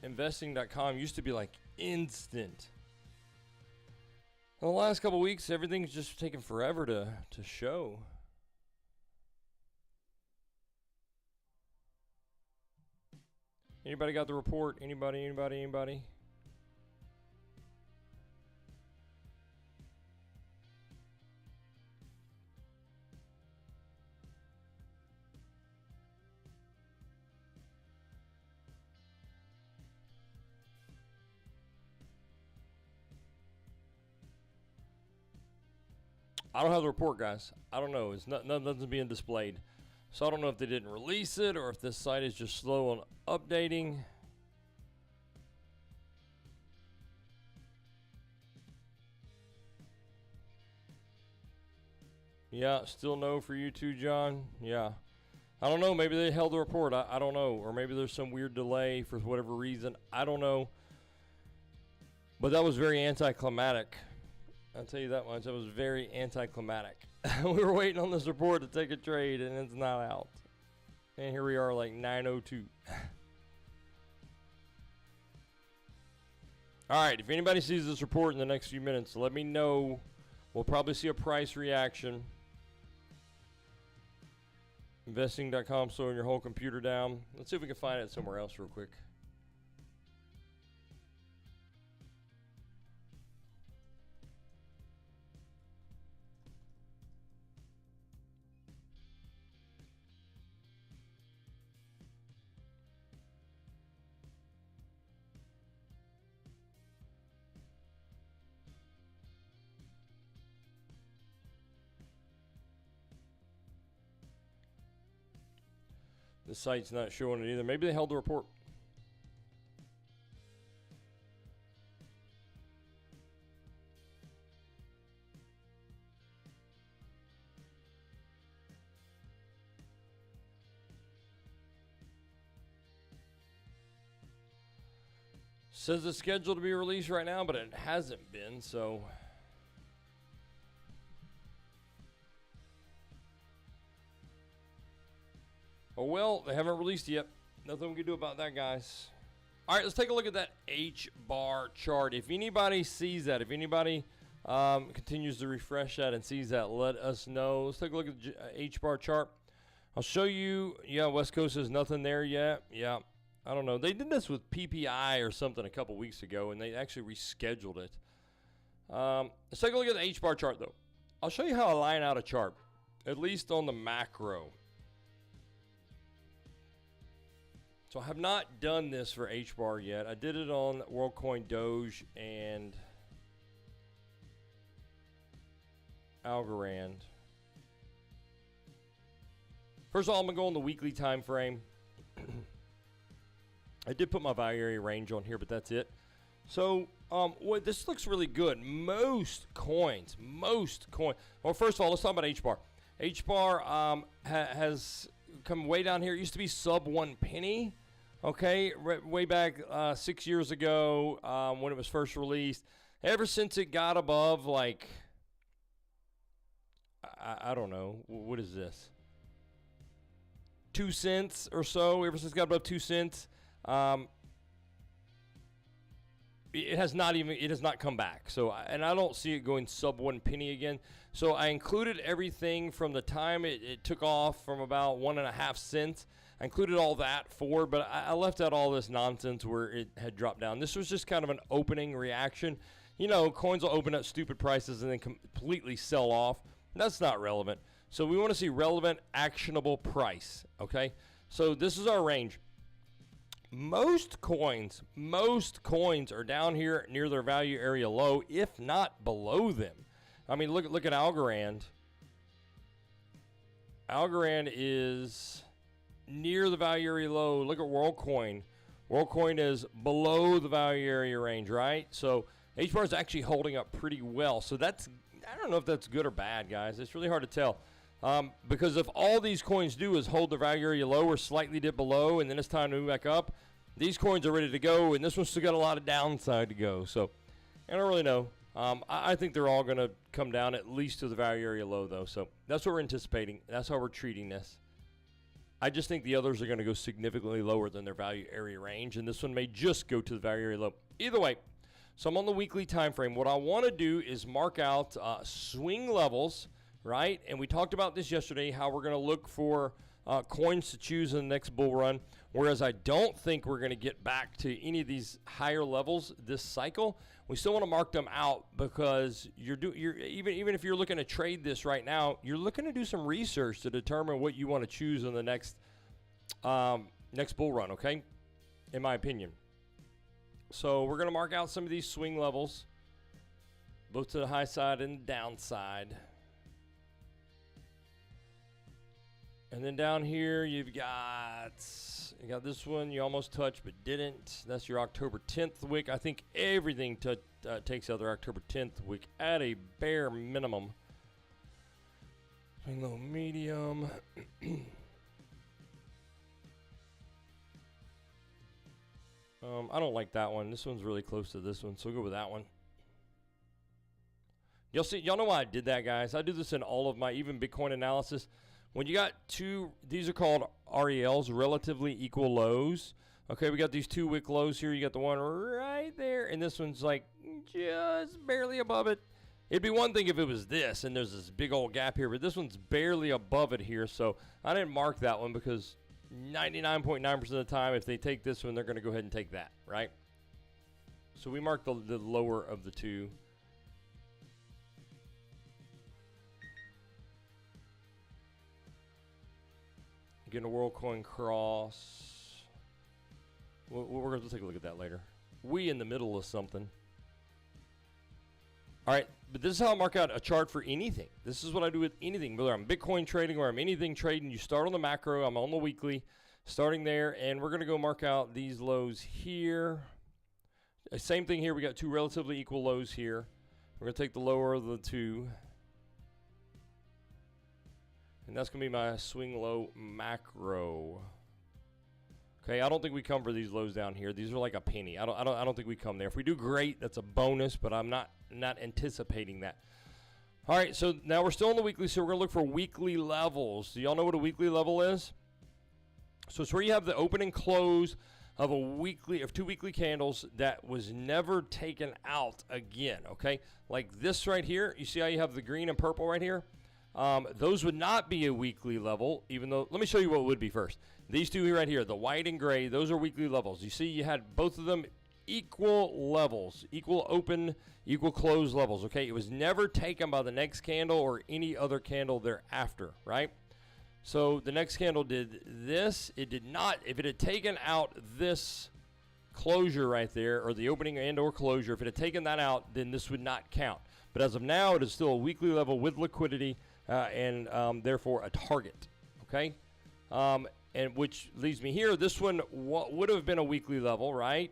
investing.com used to be like instant. In the last couple weeks, everything's just taken forever to show. Anybody got the report? Anybody? I don't have the report, guys. I don't know. It's nothing's being displayed. So I don't know if they didn't release it or if this site is just slow on updating. Yeah, still no for you too, John. Yeah. I don't know. Maybe they held the report. I don't know. Or maybe there's some weird delay for whatever reason. I don't know. But that was very anticlimactic. I'll tell you that much. That was very anticlimactic. We were waiting on this report to take a trade, and it's not out. And here we are, like 9:02. All right, if anybody sees this report in the next few minutes, let me know. We'll probably see a price reaction. Investing.com slowing your whole computer down. Let's see if we can find it somewhere else real quick. The site's not showing it either. Maybe they held the report. Says it's scheduled to be released right now, but it hasn't been, so. Oh, well, they haven't released it yet. Nothing we can do about that, guys. All right, let's take a look at that H-bar chart. If anybody sees that, if anybody continues to refresh that and sees that, let us know. Let's take a look at the H-bar chart. I'll show you. Yeah, West Coast has nothing there yet. Yeah, I don't know. They did this with PPI or something a couple weeks ago, and they actually rescheduled it. Let's take a look at the H-bar chart, though. I'll show you how I line out a chart, at least on the macro. So I have not done this for H-bar yet. I did it on WorldCoin, Doge, and Algorand. First of all, I'm going to go on the weekly time frame. I did put my value area range on here, but that's it. So this looks really good. Most coins. Well, first of all, let's talk about H-bar. H-bar has come way down here. It used to be sub 1 penny. Okay, way back 6 years ago when it was first released. Ever since it got above, like, I don't know, what is this? 2 cents or so. Ever since it got above 2 cents. it has not come back. So, and I don't see it going sub 1 penny again. So I included everything from the time it took off from about 1.5 cents. I included all that forward, but I left out all this nonsense where it had dropped down. This was just kind of an opening reaction. You know, coins will open at stupid prices and then completely sell off. That's not relevant. So we want to see relevant, actionable price, okay? So this is our range. Most coins are down here near their value area low, if not below them. I mean, look at Algorand. Algorand is near the value area low. Look at WorldCoin. WorldCoin is below the value area range, right? So HBAR is actually holding up pretty well. So that's, I don't know if that's good or bad, guys. It's really hard to tell. Because if all these coins do is hold the value area low or slightly dip below, and then it's time to move back up, these coins are ready to go, and this one's still got a lot of downside to go. So I don't really know. I think they're all going to come down at least to the value area low, though. So that's what we're anticipating. That's how we're treating this. I just think the others are going to go significantly lower than their value area range, and this one may just go to the value area low. Either way, so I'm on the weekly time frame. What I want to do is mark out swing levels, right? And we talked about this yesterday, how we're going to look for coins to choose in the next bull run, whereas I don't think we're going to get back to any of these higher levels this cycle. We still want to mark them out because even if you're looking to trade this right now, you're looking to do some research to determine what you want to choose in the next bull run, okay? In my opinion. So we're going to mark out some of these swing levels, both to the high side and the downside. And then down here, you got this one you almost touched but didn't. That's your October 10th wick. I think everything takes out their October 10th wick at a bare minimum. Swing low, medium. I don't like that one. This one's really close to this one, so we'll go with that one. Y'all know why I did that, guys. I do this in all of my even Bitcoin analysis. When you got these are called RELs, relatively equal lows. Okay, we got these 2 wick lows here. You got the one right there, and this one's like just barely above it. It'd be one thing if it was this, and there's this big old gap here, but this one's barely above it here, so I didn't mark that one because 99.9% of the time, if they take this one, they're going to go ahead and take that, right? So we marked the lower of the two. Getting a WorldCoin cross. We're going to take a look at that later. We in the middle of something. All right, but this is how I mark out a chart for anything. This is what I do with anything, whether I'm Bitcoin trading or I'm anything trading. You start on the macro. I'm on the weekly, starting there, and we're going to go mark out these lows here. Same thing here. We got 2 relatively equal lows here. We're going to take the lower of the 2. And that's going to be my swing low macro. Okay, I don't think we come for these lows down here. These are like a penny. I don't think we come there. If we do, great. That's a bonus, but I'm not anticipating that. All right, so now we're still on the weekly, so we're going to look for weekly levels. Do y'all know what a weekly level is? So it's where you have the open and close of two weekly candles that was never taken out again, okay? Like this right here. You see how you have the green and purple right here? Those would not be a weekly level, even though, let me show you what would be first. These two right here, the white and gray, those are weekly levels. You see you had both of them equal levels, equal open, equal close levels, okay? It was never taken by the next candle or any other candle thereafter, right? So the next candle did this. It did not, if it had taken out this closure right there, or the opening and or closure, if it had taken that out, then this would not count. But as of now, it is still a weekly level with liquidity, and therefore a target, okay? And which leads me here. This one would have been a weekly level, right?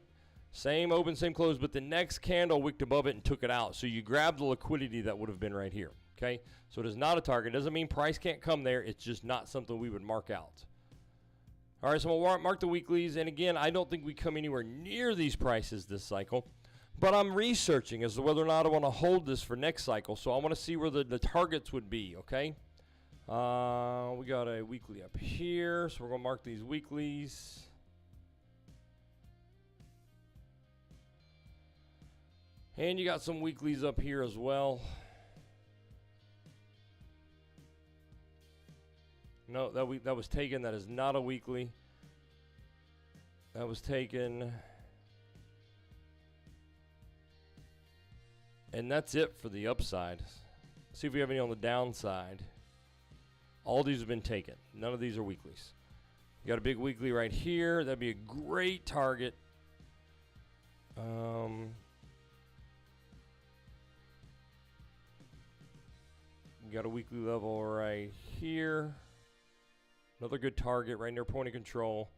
Same open, same close, but the next candle wicked above it and took it out. So you grab the liquidity that would have been right here, okay? So it is not a target. It doesn't mean price can't come there. It's just not something we would mark out. All right, so we'll mark the weeklies. And again, I don't think we come anywhere near these prices this cycle. But I'm researching as to whether or not I want to hold this for next cycle. So I want to see where the targets would be, okay? We got a weekly up here. So we're going to mark these weeklies. And you got some weeklies up here as well. No, that was taken. That is not a weekly. That was taken. And that's it for the upside. See if we have any on the downside. All these have been taken. None of these are weeklies. You got a big weekly right here. That'd be a great target. You got a weekly level right here. Another good target right near point of control.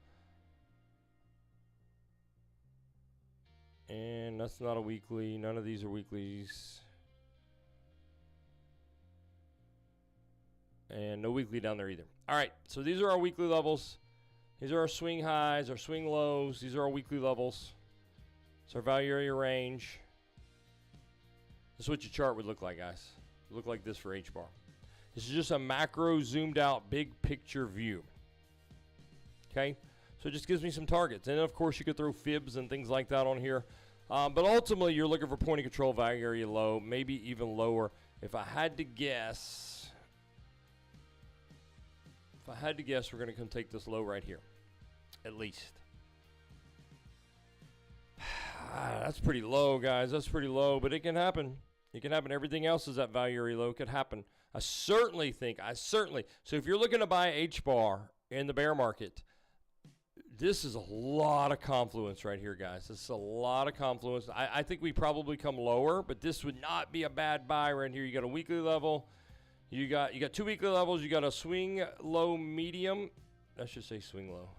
And that's not a weekly. None of these are weeklies. And no weekly down there either. All right, so these are our weekly levels. These are our swing highs, our swing lows. These are our weekly levels. It's our value area range. This is what your chart would look like, guys. It would look like this for H-bar. This is just a macro zoomed out big picture view. Okay, so it just gives me some targets. And of course you could throw fibs and things like that on here. But ultimately you're looking for point of control value area low, maybe even lower. If I had to guess, we're going to come take this low right here, at least. That's pretty low, guys. That's pretty low, but it can happen. It can happen. Everything else is that value area low. It could happen. I certainly think, so if you're looking to buy H-bar in the bear market, this is a lot of confluence right here, guys. This is a lot of confluence. I think we probably come lower, but this would not be a bad buy right here. You got a weekly level. You got two weekly levels. You got a swing low medium. I should say swing low.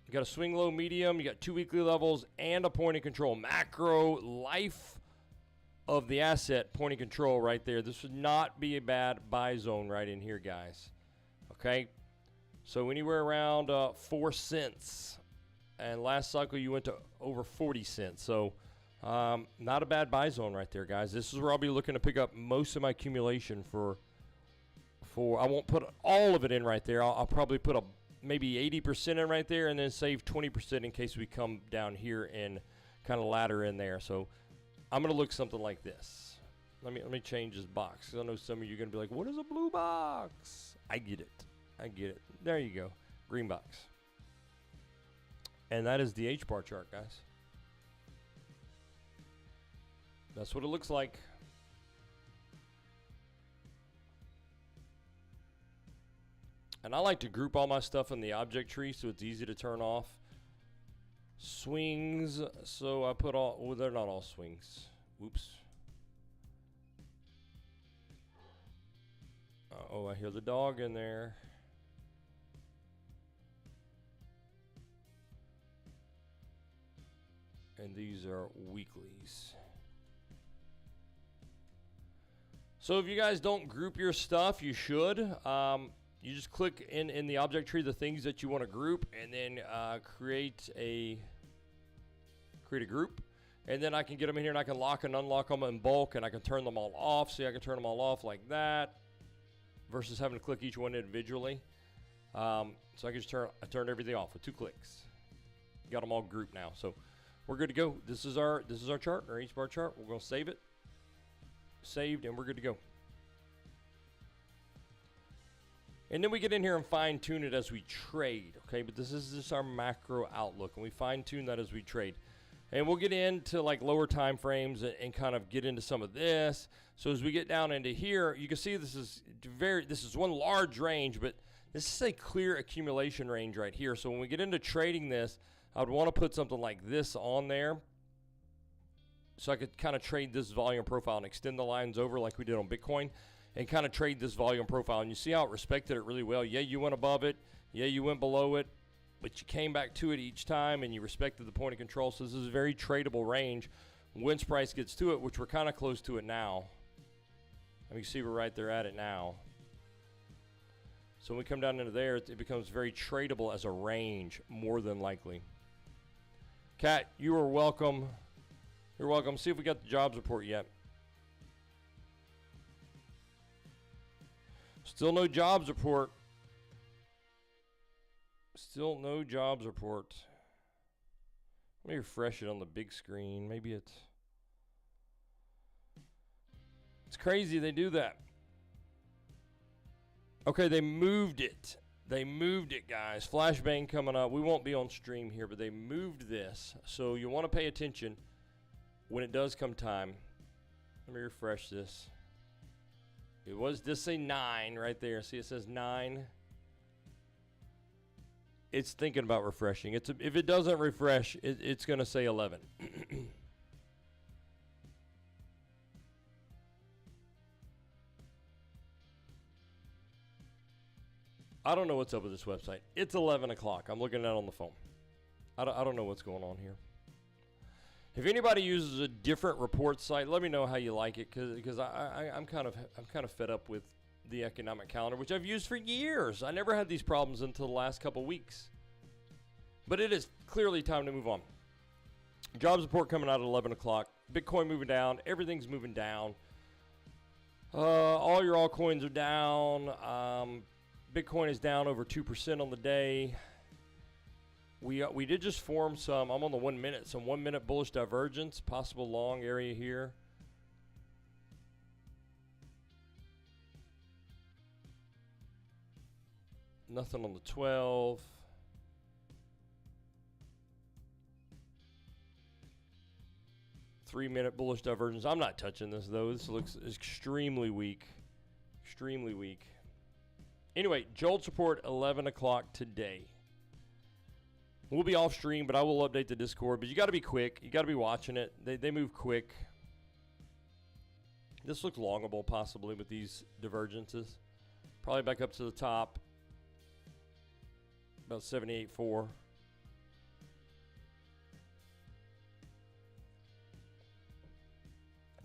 You got a swing low medium. You got two weekly levels and a point of control. Macro life of the asset point of control right there. This would not be a bad buy zone right in here, guys. Okay, so anywhere around 4 cents. And last cycle you went to over 40 cents. So not a bad buy zone right there, guys. This is where I'll be looking to pick up most of my accumulation for I won't put all of it in right there. I'll probably put maybe 80% in right there and then save 20% in case we come down here and kind of ladder in there. So I'm going to look something like this. Let me change this box. I know some of you are going to be like, what is a blue box? I get it. I get it. There you go. Green box. And that is the H-bar chart, guys. That's what it looks like. And I like to group all my stuff in the object tree so it's easy to turn off. Swings. So I put all, well, they're not all swings. Whoops. Oh, I hear the dog in there. And these are weeklies. So if you guys don't group your stuff, you should. You just click in the object tree the things that you want to group, and then create a group. And then I can get them in here, and I can lock and unlock them in bulk, and I can turn them all off. See, I can turn them all off like that, versus having to click each one individually. So I can just turn everything off with 2 clicks. Got them all grouped now, so we're good to go. This is our chart, our H-bar chart. We're gonna save it. Saved, and we're good to go. And then we get in here and fine tune it as we trade, okay? But this is just our macro outlook, and we fine tune that as we trade. And we'll get into like lower time frames and kind of get into some of this. So as we get down into here, you can see this is one large range, but this is a clear accumulation range right here. So when we get into trading this, I would want to put something like this on there, so I could kind of trade this volume profile and extend the lines over like we did on Bitcoin and kind of trade this volume profile. And you see how it respected it really well. Yeah, you went above it. Yeah, you went below it. But you came back to it each time and you respected the point of control. So this is a very tradable range. Once price gets to it, which we're kind of close to it now. And you can see we're right there at it now. So when we come down into there, it becomes very tradable as a range, more than likely. Kat, you are welcome. You're welcome. See if we got the jobs report yet. Still no jobs report. Still no jobs report. Let me refresh it on the big screen. Maybe it's crazy they do that. Okay, they moved it. They moved it, guys. Flashbang coming up. We won't be on stream here, but they moved this. So you want to pay attention when it does come time. Let me refresh this. It was, this say 9 right there. See, it says 9. It's thinking about refreshing. If it doesn't refresh, it's going to say 11. I don't know what's up with this website. It's 11 o'clock. I'm looking at it on the phone. I don't know what's going on here. If anybody uses a different report site, let me know how you like it, because I'm kind of fed up with the economic calendar, which I've used for years. I never had these problems until the last couple weeks. But it is clearly time to move on. Jobs report coming out at 11 o'clock. Bitcoin moving down. Everything's moving down. All your altcoins are down. Bitcoin is down over 2% on the day. We did just form some, I'm on the 1 minute, some 1 minute bullish divergence, possible long area here. Nothing on the 12. Three-minute bullish divergence. I'm not touching this, though. This looks extremely weak. Extremely weak. Anyway, JOLTS report, 11 o'clock today. We'll be off stream, but I will update the Discord. But you got to be quick. You got to be watching it. They move quick. This looks longable, possibly, with these divergences. Probably back up to the top. About 78.4.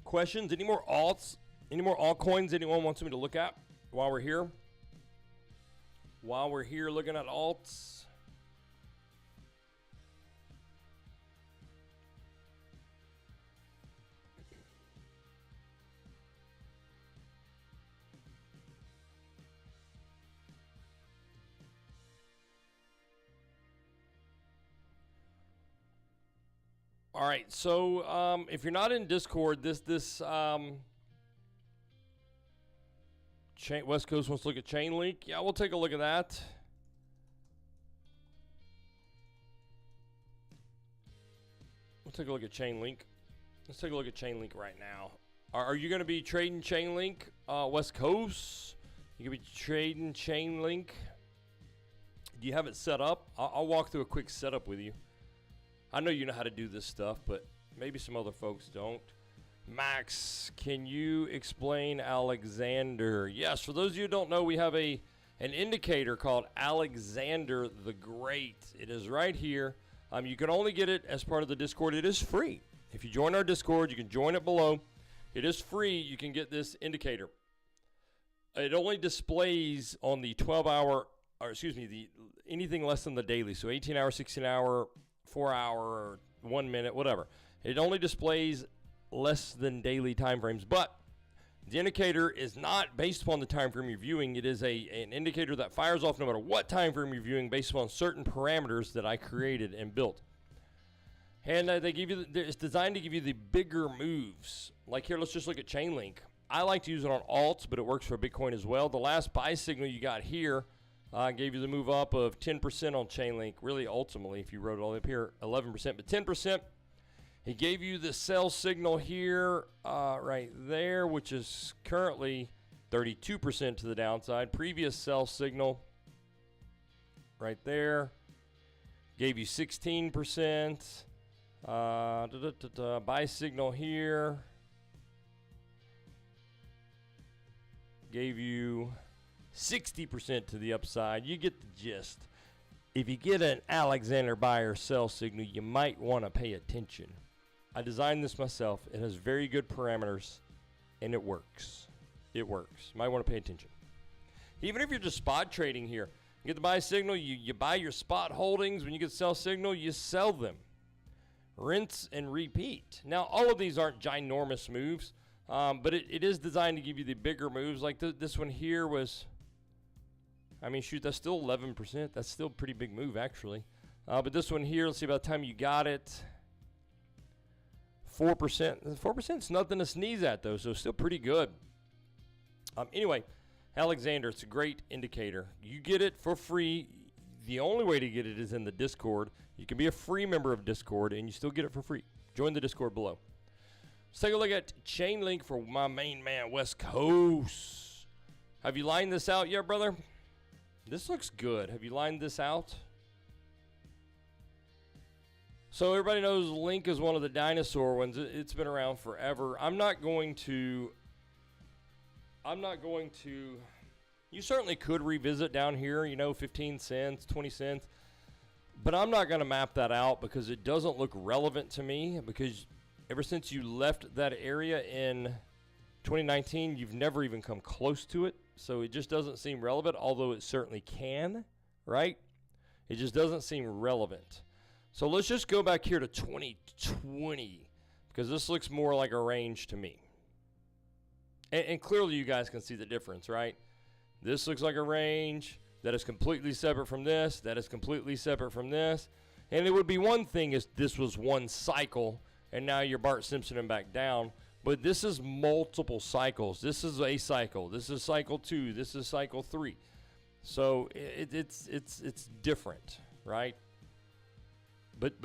Questions? Any more alts? Any more altcoins anyone wants me to look at while we're here? While we're here looking at alts. All right, so if you're not in Discord, this West Coast wants to look at Chainlink. Yeah, we'll take a look at that. We'll take a look at Chainlink. Let's take a look at Chainlink right now. Are you going to be trading Chainlink, West Coast? You going to be trading Chainlink? Do you have it set up? I'll walk through a quick setup with you. I know you know how to do this stuff, but maybe some other folks don't. Max, can you explain Alexander? Yes, for those of you who don't know, we have an indicator called Alexander the Great. It is right here. You can only get it as part of the Discord. It is free. If you join our Discord, you can join it below. It is free. You can get this indicator. It only displays on the 12-hour, or excuse me, anything less than the daily. So 18-hour, 16-hour, 4-hour, 1 minute, whatever. It only displays less than daily time frames, but the indicator is not based upon the time frame you're viewing. It is an indicator that fires off no matter what time frame you're viewing based upon certain parameters that I created and built. And they give you it's designed to give you the bigger moves. Like here, let's just look at Chainlink. I like to use it on alts, but it works for Bitcoin as well. The last buy signal you got here gave you the move up of 10% on Chainlink. Really, ultimately, if you wrote it all up here, 11%, but 10%. He gave you the sell signal here right there, which is currently 32% to the downside. Previous sell signal right there gave you 16%. Buy signal here gave you 60% to the upside. You get the gist. If you get an Alexander buy or sell signal, you might want to pay attention. I designed this myself. It has very good parameters, and it works. It works. You might want to pay attention. Even if you're just spot trading here, you get the buy signal, you buy your spot holdings. When you get sell signal, you sell them. Rinse and repeat. Now, all of these aren't ginormous moves, but it is designed to give you the bigger moves. Like this one here was, I mean, shoot, that's still 11%. That's still a pretty big move, actually. But this one here, let's see, by the time you got it, 4%. 4% is nothing to sneeze at, though, so still pretty good. Anyway, Alexander, it's a great indicator. You get it for free. The only way to get it is in the Discord. You can be a free member of Discord, and you still get it for free. Join the Discord below. Let's take a look at Chainlink for my main man, West Coast. Have you lined this out yet, brother? This looks good. Have you lined this out? So everybody knows Link is one of the dinosaur ones. It's been around forever. I'm not going to. You certainly could revisit down here, 15 cents, 20 cents. But I'm not going to map that out because it doesn't look relevant to me, because ever since you left that area in 2019, you've never even come close to it. So it just doesn't seem relevant, although it certainly can, right? It just doesn't seem relevant. So let's just go back here to 2020, because this looks more like a range to me. And clearly you guys can see the difference, right? This looks like a range that is completely separate from this, that is completely separate from this. And it would be one thing if this was one cycle and now you're Bart Simpson and back down. But this is multiple cycles. This is a cycle. This is cycle 2. This is cycle 3. So it's different, right? But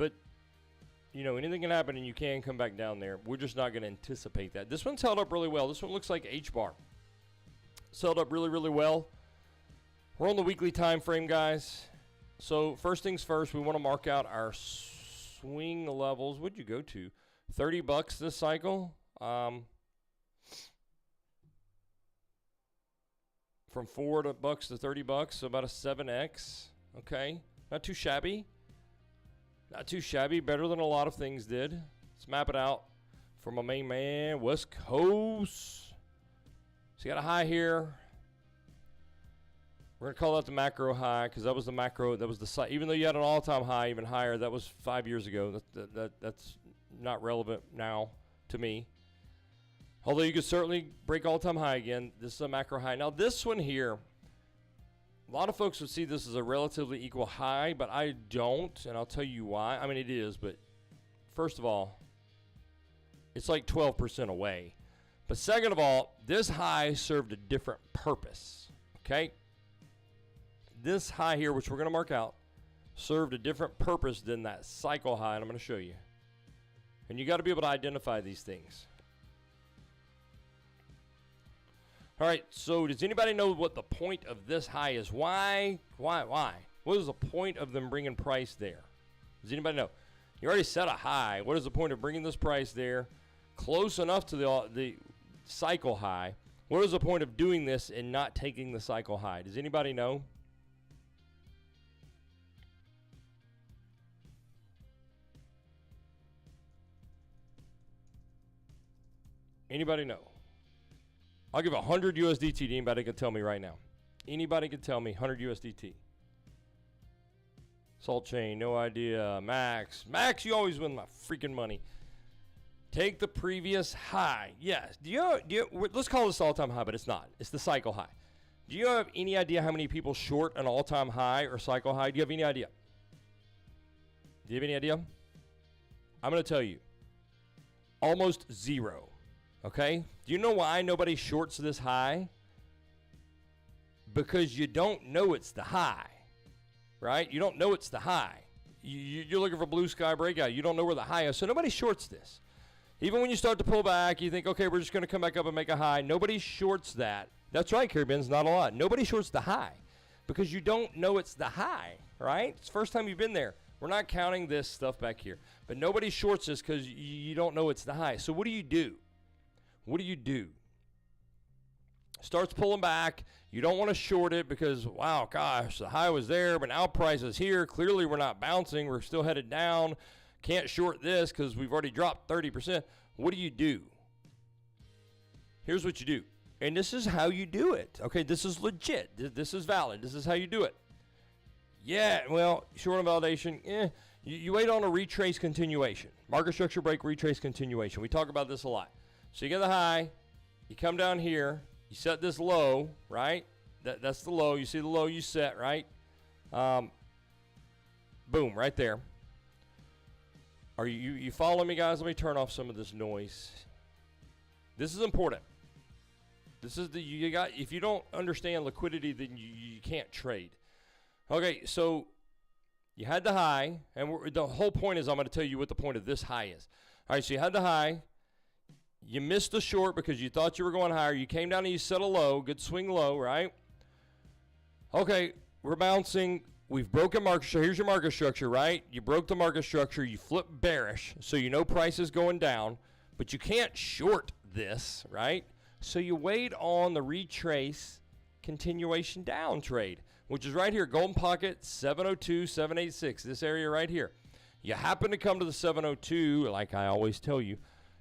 anything can happen and you can come back down there. We're just not going to anticipate that. This one's held up really well. This one looks like H-bar. It's held up really, really well. We're on the weekly time frame, guys. So first things first, we want to mark out our swing levels. What'd you go to? $30 this cycle. From $4 bucks to $30, so about a 7x. Okay, not too shabby. Not too shabby. Better than a lot of things did. Let's map it out for my main man, West Coast. So you got a high here. We're going to call that the macro high because that was the macro. That was the, even though you had an all-time high, even higher, that was 5 years ago. That's not relevant now to me. Although you could certainly break all-time high again. This is a macro high. Now this one here, a lot of folks would see this as a relatively equal high, but I don't, and I'll tell you why. I mean, it is, but first of all, it's like 12% away. But second of all, this high served a different purpose, okay? This high here, which we're going to mark out, served a different purpose than that cycle high, and I'm going to show you. And you got to be able to identify these things. All right, so does anybody know what the point of this high is? Why? What is the point of them bringing price there? Does anybody know? You already set a high. What is the point of bringing this price there close enough to the cycle high? What is the point of doing this and not taking the cycle high? Does anybody know? Anybody know? I'll give 100 USDT to anybody can tell me right now. Anybody can tell me 100 USDT. Salt chain, no idea. Max, you always win my freaking money. Take the previous high. Yes. Let's call this all-time high, but it's not. It's the cycle high. Do you have any idea how many people short an all-time high or cycle high? Do you have any idea? Do you have any idea? I'm going to tell you. Almost zero. Okay? Do you know why nobody shorts this high? Because you don't know it's the high. Right? You don't know it's the high. You're looking for blue sky breakout. You don't know where the high is. So nobody shorts this. Even when you start to pull back, you think, okay, we're just going to come back up and make a high. Nobody shorts that. That's right, Caribbeans, not a lot. Nobody shorts the high because you don't know it's the high, right? It's the first time you've been there. We're not counting this stuff back here. But nobody shorts this because you don't know it's the high. So what do you do? What do you do? Starts pulling back. You don't want to short it because, wow, gosh, the high was there, but now price is here. Clearly we're not bouncing. We're still headed down. Can't short this because we've already dropped 30%. What do you do? Here's what you do. And this is how you do it. Okay, this is legit. This is valid. This is how you do it. Yeah, well, short on validation, you wait on a retrace continuation. Market structure break, retrace continuation. We talk about this a lot. So you get the high. You come down here. You set this low, right? That's the low. You see the low you set, right? Boom, right there. Are you following me, guys? Let me turn off some of this noise. This is important. This is you got. If you don't understand liquidity, then you can't trade. Okay, so you had the high, and the whole point is I'm going to tell you what the point of this high is. All right, so you had the high. You missed the short because you thought you were going higher. You came down and you set a low, good swing low, right? Okay, we're bouncing. We've broken market structure. Here's your market structure, right? You broke the market structure. You flip bearish, so you know price is going down, but you can't short this, right? So you wait on the retrace continuation down trade, which is right here, golden pocket 702, 786, this area right here. You happen to come to the 702, like I always tell you.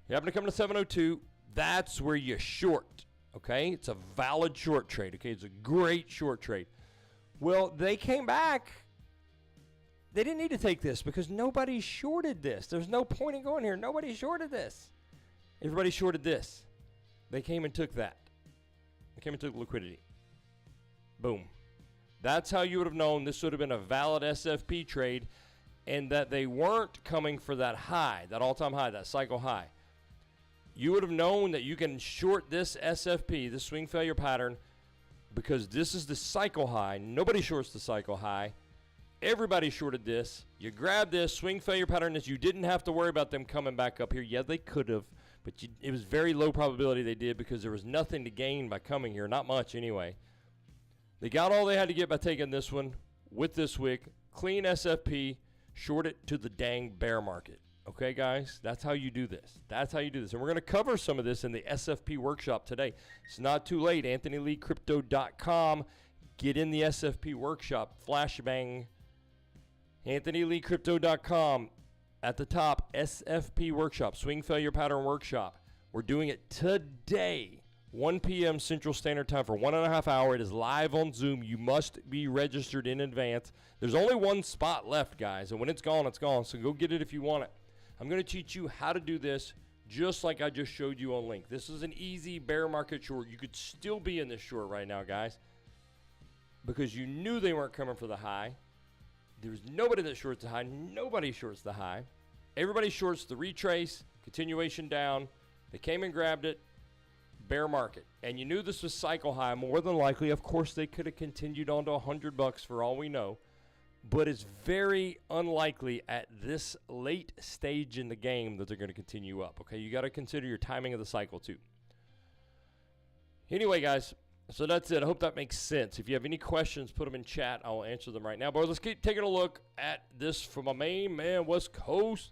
You happen to come to 702, that's where you short, okay? It's a valid short trade, okay? It's a great short trade. Well, they came back. They didn't need to take this because nobody shorted this. There's no point in going here. Nobody shorted this. Everybody shorted this. They came and took that. They came and took liquidity. Boom. That's how you would have known this would have been a valid SFP trade and that they weren't coming for that high, that all-time high, that cycle high. You would have known that you can short this SFP, this swing failure pattern, because this is the cycle high. Nobody shorts the cycle high. Everybody shorted this. You grab this swing failure pattern that you didn't have to worry about them coming back up here. Yeah, they could have, but it was very low probability they did because there was nothing to gain by coming here. Not much anyway. They got all they had to get by taking this one with this wick. Clean SFP. Short it to the dang bear market. Okay, guys? That's how you do this. That's how you do this. And we're going to cover some of this in the SFP workshop today. It's not too late. AnthonyLeeCrypto.com. Get in the SFP workshop. Flashbang. AnthonyLeeCrypto.com. At the top, SFP workshop. Swing Failure Pattern Workshop. We're doing it today. 1 p.m. Central Standard Time for 1.5 hours. It is live on Zoom. You must be registered in advance. There's only one spot left, guys. And when it's gone, it's gone. So go get it if you want it. I'm going to teach you how to do this just like I just showed you on Link. This is an easy bear market short. You could still be in this short right now, guys, because you knew they weren't coming for the high. There's nobody that shorts the high. Nobody shorts the high. Everybody shorts the retrace, continuation down. They came and grabbed it. Bear market. And you knew this was cycle high. More than likely, of course, they could have continued on to $100 for all we know. But it's very unlikely at this late stage in the game that they're going to continue up. Okay, you got to consider your timing of the cycle too. Anyway, guys, so that's it. I hope that makes sense. If you have any questions, put them in chat. I will answer them right now. But let's keep taking a look at this from my main man, West Coast.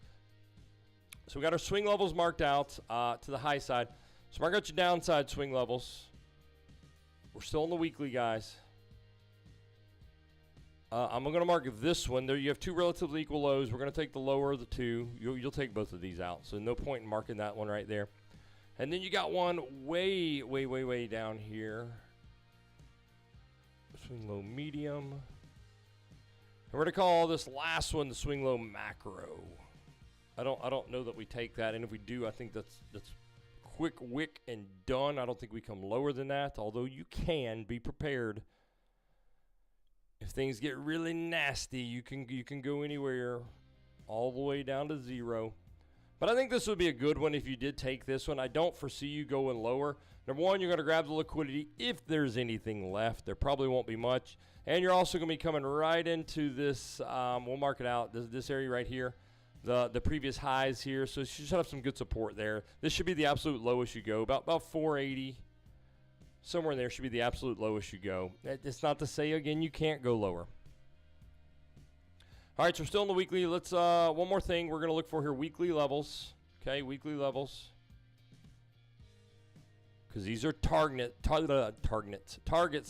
So we got our swing levels marked out to the high side. So mark out your downside swing levels. We're still on the weekly, guys. I'm going to mark this one. There you have two relatively equal lows. We're going to take the lower of the two. You'll take both of these out. So no point in marking that one right there. And then you got one way, way, way, way down here. Swing low medium. And we're going to call this last one the swing low macro. I don't know that we take that. And if we do, I think that's quick wick and done. I don't think we come lower than that. Although you can be prepared. If things get really nasty, you can go anywhere all the way down to zero. But I think this would be a good one if you did take this one. I don't foresee you going lower. Number one, you're going to grab the liquidity if there's anything left. There probably won't be much. And you're also going to be coming right into this, we'll mark it out, this area right here, the previous highs here. So you should have some good support there. This should be the absolute lowest you go, about 480. Somewhere in there should be the absolute lowest you go. It's not to say, again, you can't go lower. All right, so we're still in the weekly. Let's, one more thing we're going to look for here, weekly levels. Okay, weekly levels. Because these are targets.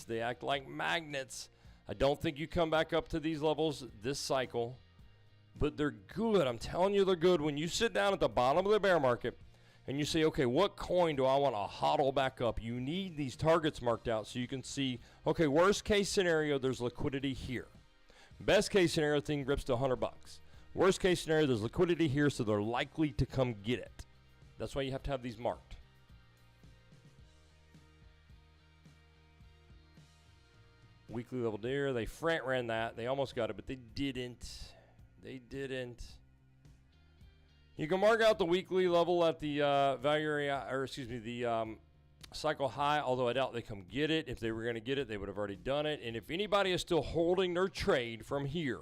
They act like magnets. I don't think you come back up to these levels this cycle. But they're good. I'm telling you they're good. When you sit down at the bottom of the bear market, and you say, okay, what coin do I want to hodl back up? You need these targets marked out so you can see, okay, worst case scenario, there's liquidity here. Best case scenario, thing rips to $100. Worst case scenario, there's liquidity here, so they're likely to come get it. That's why you have to have these marked. Weekly level there, they front ran that. They almost got it, but they didn't. They didn't. You can mark out the weekly level at the value area, or excuse me, the cycle high, although I doubt they come get it. If they were going to get it, they would have already done it. And if anybody is still holding their trade from here,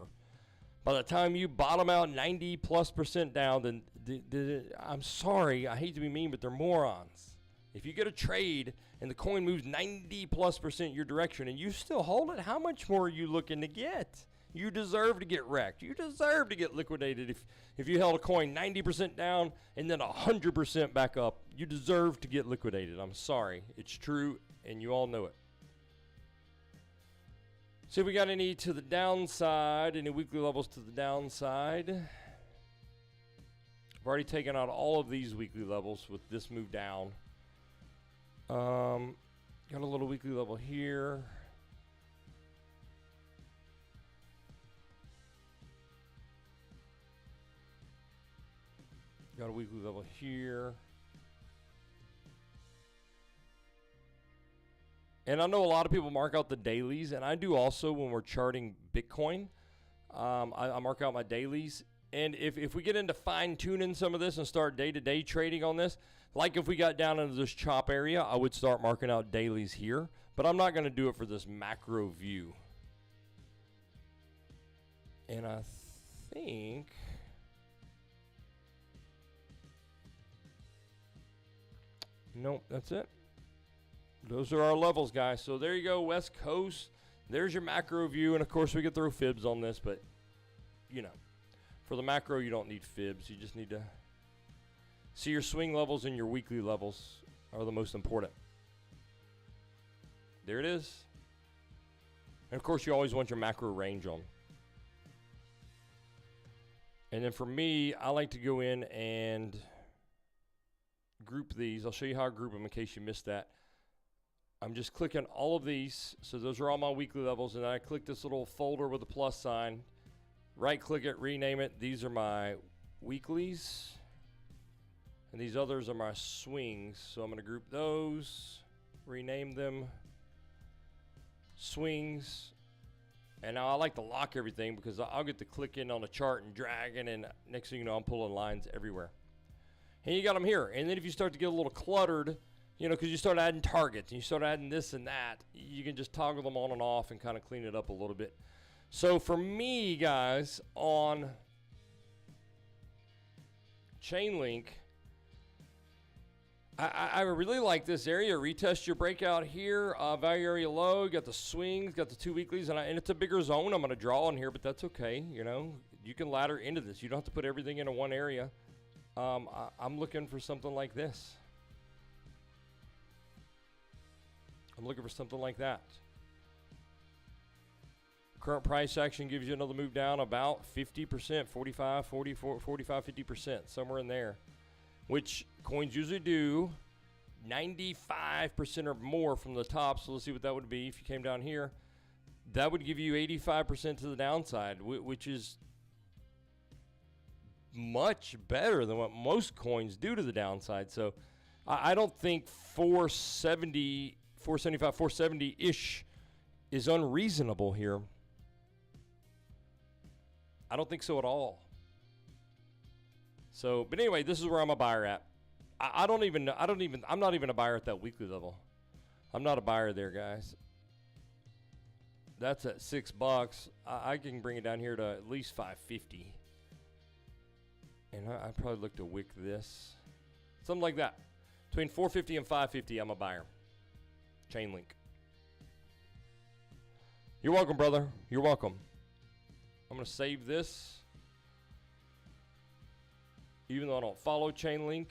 by the time you bottom out 90+% down, then I'm sorry, I hate to be mean, but they're morons. If you get a trade and the coin moves 90+% your direction and you still hold it, how much more are you looking to get? You deserve to get wrecked. You deserve to get liquidated if you held a coin 90% down and then 100% back up. You deserve to get liquidated. I'm sorry. It's true, and you all know it. See if we got any to the downside, any weekly levels to the downside. I've already taken out all of these weekly levels with this move down. Got a little weekly level here. Got a weekly level here. And I know a lot of people mark out the dailies, and I do also when we're charting Bitcoin. I mark out my dailies. And if we get into fine-tuning some of this and start day-to-day trading on this, like if we got down into this chop area, I would start marking out dailies here. But I'm not going to do it for this macro view. And I think... Nope, that's it. Those are our levels, guys. So there you go, West Coast. There's your macro view. And, of course, we could throw fibs on this. But, you know, for the macro, you don't need fibs. You just need to see your swing levels and your weekly levels are the most important. There it is. And, of course, you always want your macro range on. And then for me, I like to go in and group these. I'll show you how I group them in case you missed that. I'm just clicking all of these. So those are all my weekly levels. And I click this little folder with a plus sign. Right click it, rename it. These are my weeklies. And these others are my swings. So I'm going to group those, rename them, swings. And now I like to lock everything because I'll get to click in on the chart and dragging, and next thing you know, I'm pulling lines everywhere. And you got them here. And then if you start to get a little cluttered, you know, because you start adding targets and you start adding this and that, you can just toggle them on and off and kind of clean it up a little bit. So for me, guys, on Chainlink, I really like this area. Retest your breakout here. Value area low. You got the swings, got the two weeklies, and it's a bigger zone I'm going to draw on here, but that's okay. You know, you can ladder into this. You don't have to put everything into one area. I'm looking for something like this. I'm looking for something like that. Current price action gives you another move down about 50%, 45, 44, 45, 50%, somewhere in there, which coins usually do 95% or more from the top. So let's see what that would be if you came down here. That would give you 85% to the downside, which is much better than what most coins do to the downside. So I don't think 470, 475, 470-ish is unreasonable here. I don't think so at all. So, but anyway, this is where I'm a buyer at. I'm not even a buyer at that weekly level. I'm not a buyer there, guys. That's at $6. I can bring it down here to at least 550. And I probably look to wick this. Something like that. Between 450 and 550, I'm a buyer. Chainlink. You're welcome, brother. You're welcome. I'm going to save this. Even though I don't follow Chainlink.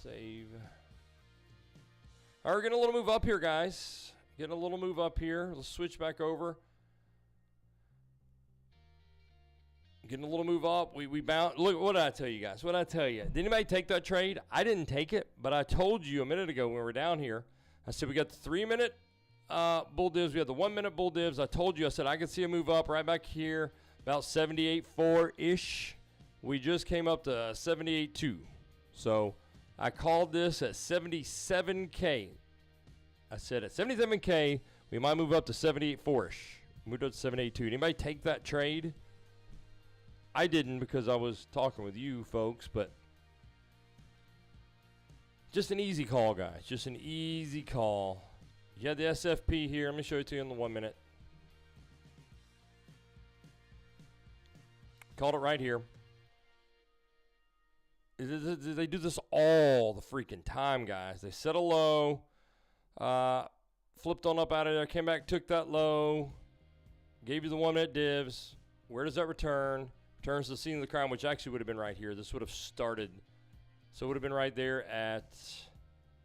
Save. All right, we're getting a little move up here, guys. Getting a little move up here. Let's switch back over. Getting a little move up. We bounce. Look, what did I tell you guys? What did I tell you? Did anybody take that trade? I didn't take it, but I told you a minute ago when we were down here. I said we got the 3-minute bull divs. We had the 1-minute bull divs. I told you, I said I could see a move up right back here, about 78.4-ish. We just came up to 78.2. So I called this at 77K. I said at 77K, we might move up to 78.4-ish. Moved up to 78.2. Anybody take that trade? I didn't because I was talking with you folks, but just an easy call, guys. Just an easy call. You had the SFP here. Let me show it to you in the 1 minute. Called it right here. They do this all the freaking time, guys. They set a low, flipped on up out of there, came back, took that low, gave you the 1 minute divs. Where does that return? Returns to the scene of the crime, which actually would have been right here. This would have started. So it would have been right there at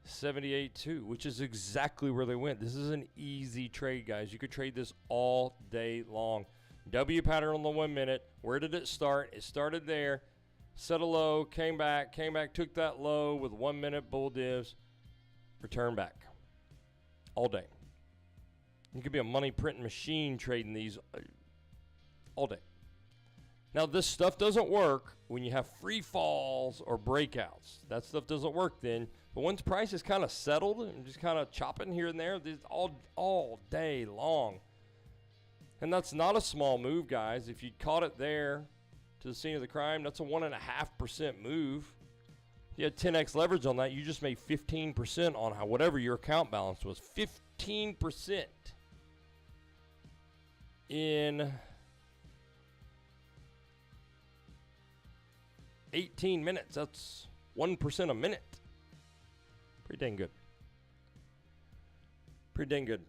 78.2, which is exactly where they went. This is an easy trade, guys. You could trade this all day long. W pattern on the 1 minute. Where did it start? It started there, set a low, came back, took that low with 1 minute bull divs, return back all day. You could be a money printing machine trading these all day. Now, this stuff doesn't work when you have free falls or breakouts. That stuff doesn't work then. But once price is kind of settled and just kind of chopping here and there, this all day long. And that's not a small move, guys. If you caught it there to the scene of the crime, that's a 1.5% move. If you had 10x leverage on that, you just made 15% on whatever your account balance was. 15% in 18 minutes. That's 1% a minute. Pretty dang good. Pretty dang good.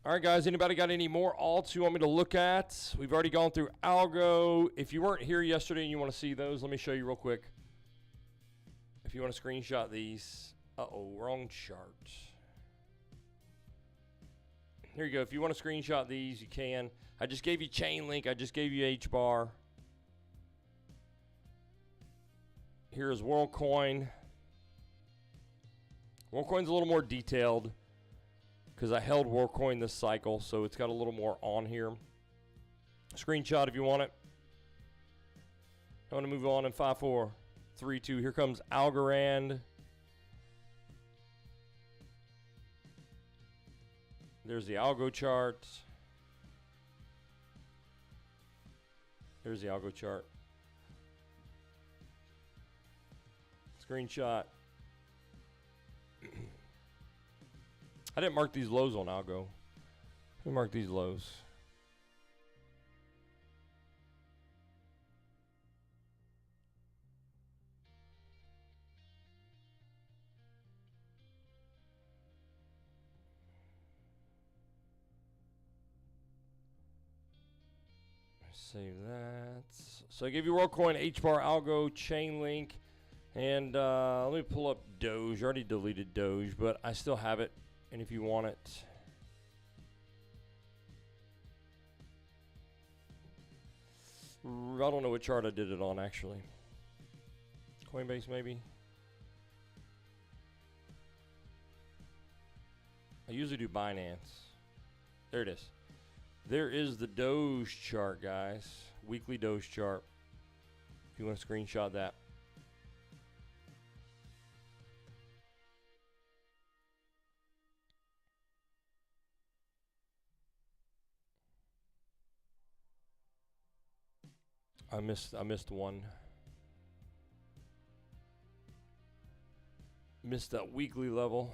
All right, guys, anybody got any more alts you want me to look at? We've already gone through algo. If you weren't here yesterday and you want to see those, let me show you real quick. If you want to screenshot these. Uh-oh, wrong chart. Here you go. If you want to screenshot these, you can. I just gave you chain link. I just gave you H-bar. Here is WorldCoin. WorldCoin's a little more detailed because I held WorldCoin this cycle, so it's got a little more on here. Screenshot if you want it. I want to move on in 5, 4, 3, 2. Here comes Algorand. There's the algo chart. There's the algo chart. Screenshot. I didn't mark these lows on algo. Let me mark these lows. Save that. So I gave you WorldCoin, H-bar, algo, chain link, and let me pull up Doge. I already deleted Doge, but I still have it. And if you want it, I don't know what chart I did it on actually. Coinbase maybe. I usually do Binance. There it is. There is the Doge chart, guys. Weekly Doge chart. If you want to screenshot that. I missed one. Missed that weekly level.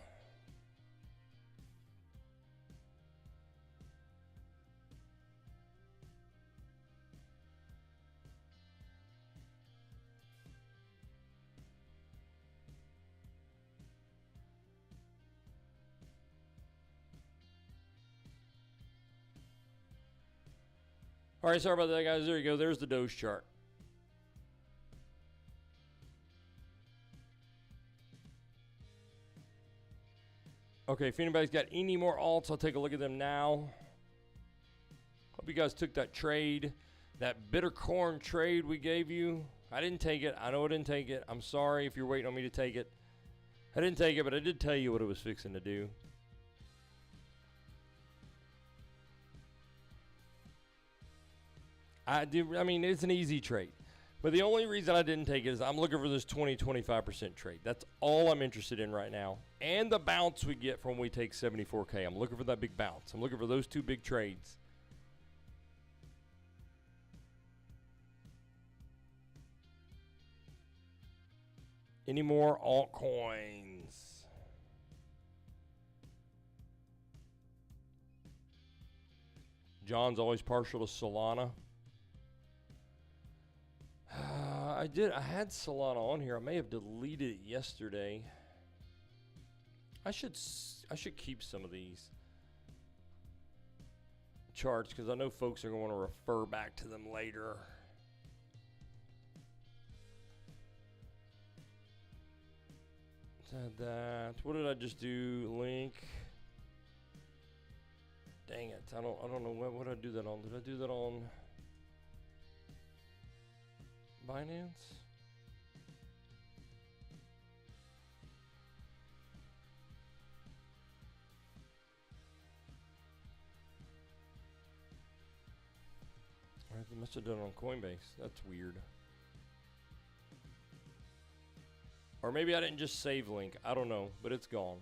All right, sorry about that, guys. There you go. There's the Doge chart. Okay, if anybody's got any more alts, I'll take a look at them now. Hope you guys took that trade, that bitter corn trade we gave you. I didn't take it. I know I didn't take it. I'm sorry if you're waiting on me to take it. I didn't take it, but I did tell you what it was fixing to do. I do. I mean, it's an easy trade. But the only reason I didn't take it is I'm looking for this 20-25% trade. That's all I'm interested in right now. And the bounce we get from when we take 74K. I'm looking for that big bounce. I'm looking for those two big trades. Any more altcoins? John's always partial to Solana. I had Solana on here. I may have deleted it yesterday. I should keep some of these charts because I know folks are going to refer back to them later. That. What did I just do? Link. Dang it! I don't know what did I do that on. Did I do that on Binance? I must have done it on Coinbase. That's weird. Or maybe I didn't just save link. I don't know, but it's gone.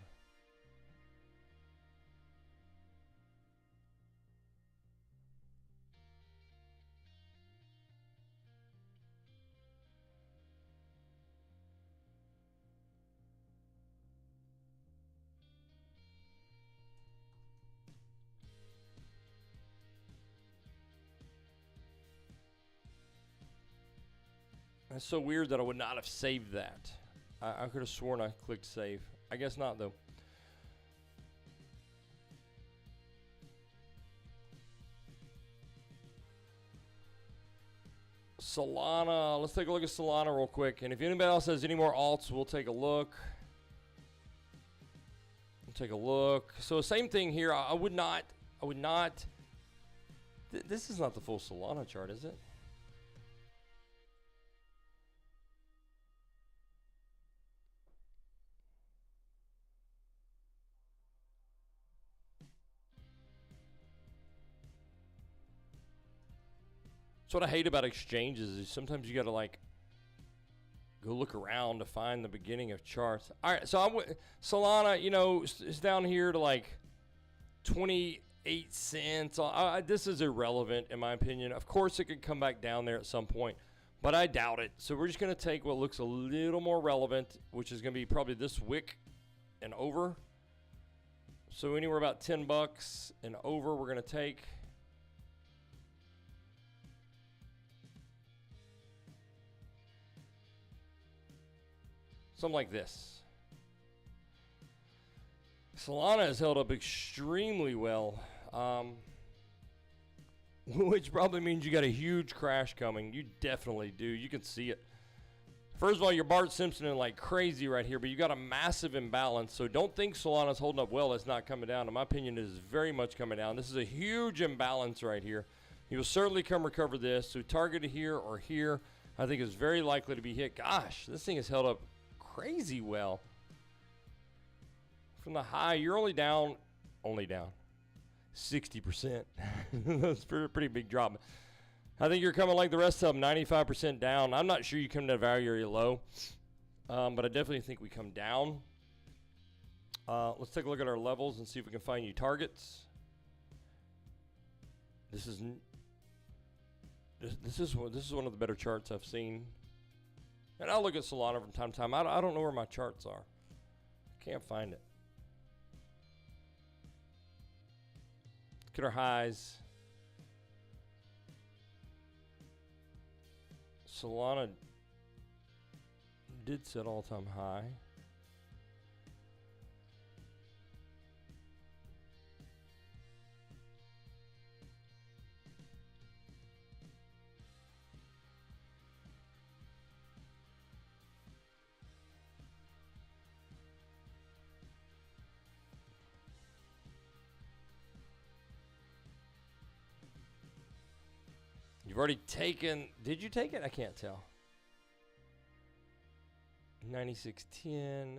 That's so weird that I would not have saved that. I could have sworn I clicked save. I guess not, though. Solana. Let's take a look at Solana real quick. And if anybody else has any more alts, we'll take a look. We'll take a look. So same thing here. I would not. This is not the full Solana chart, is it? That's what I hate about exchanges is sometimes you got to like go look around to find the beginning of charts. All right, so Solana, you know, is down here to like 28 cents. This is irrelevant in my opinion. Of course, it could come back down there at some point, but I doubt it. So we're just going to take what looks a little more relevant, which is going to be probably this wick and over. So anywhere about 10 bucks and over, we're going to take. Something like this. Solana has held up extremely well, which probably means you got a huge crash coming. You definitely do. You can see it. First of all, you're Bart Simpsoning like crazy right here, but you got a massive imbalance. So don't think Solana's holding up well. It's not coming down. In my opinion, it is very much coming down. This is a huge imbalance right here. You will certainly come recover this. So target here or here, I think is very likely to be hit. Gosh, this thing has held up crazy well. From the high, you're only down 60%. That's a pretty big drop. I think you're coming like the rest of them, 95% down. I'm not sure you come to a very, very low, but I definitely think we come down. Let's take a look at our levels and see if we can find new targets. This is one of the better charts I've seen. And I'll look at Solana from time to time. I don't know where my charts are. Can't find it. Look at our highs. Solana did set all-time high. You've already taken, did you take it? I can't tell. 96.10,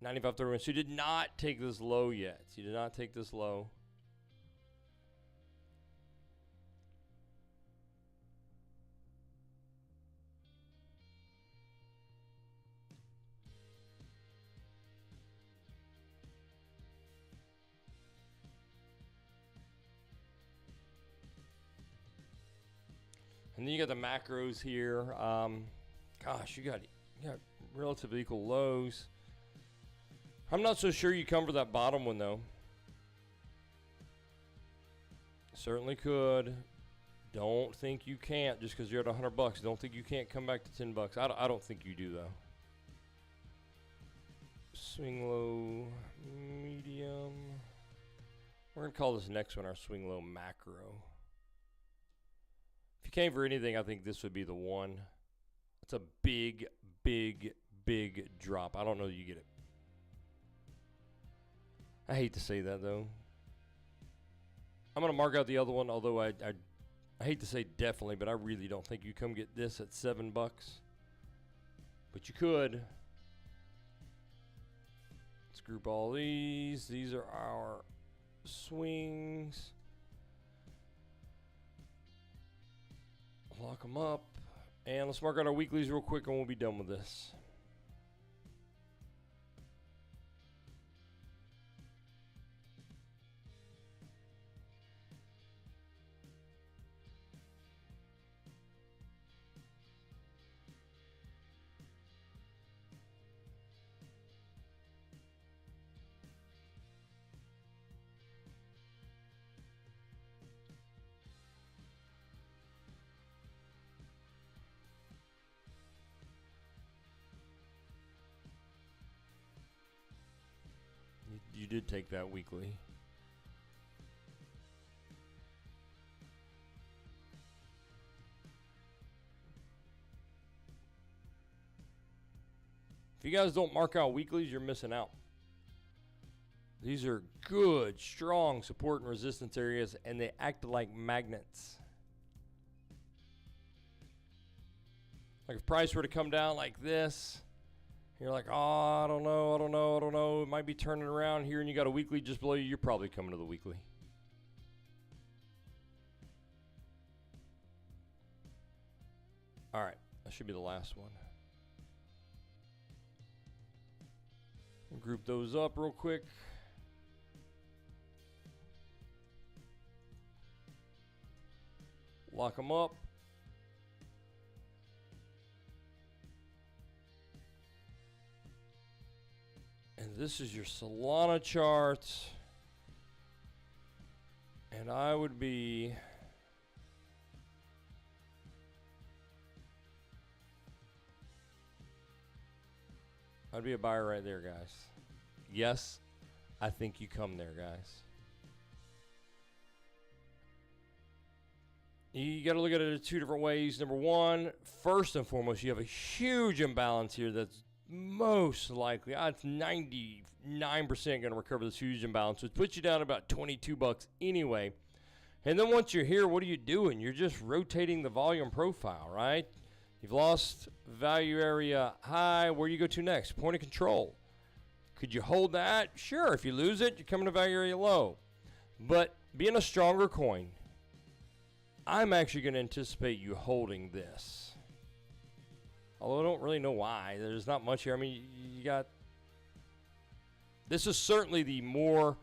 95.31. So you did not take this low yet. You did not take this low. And then you got the macros here. Gosh, you got relatively equal lows. I'm not so sure you come for that bottom one, though. Certainly could. Don't think you can't just because you're at $100. Don't think you can't come back to $10. I don't think you do, though. Swing low, medium. We're going to call this next one our swing low macro. If you came for anything, I think this would be the one. It's a big, big, big drop. I don't know that you get it. I hate to say that, though. I'm going to mark out the other one, although I hate to say definitely, but I really don't think you come get this at $7. But you could. Let's group all these. These are our swings. Lock them up. And let's mark out our weeklies real quick and we'll be done with this. You did take that weekly. If you guys don't mark out weeklies, you're missing out. These are good, strong support and resistance areas, and they act like magnets. Like if price were to come down like this, you're like, oh, I don't know. It might be turning around here, and you got a weekly just below you. You're probably coming to the weekly. All right, that should be the last one. We'll group those up real quick. Lock them up. And this is your Solana chart. And I'd be a buyer right there, guys. Yes, I think you come there, guys. You got to look at it in two different ways. Number one, first and foremost, you have a huge imbalance here that's most likely, it's 99% going to recover this huge imbalance, which puts you down about $22 anyway. And then once you're here, what are you doing? You're just rotating the volume profile, right? You've lost value area high. Where do you go to next? Point of control. Could you hold that? Sure. If you lose it, you're coming to value area low. But being a stronger coin, I'm actually going to anticipate you holding this. Although I don't really know why. There's not much here. I mean, you got... This is certainly the more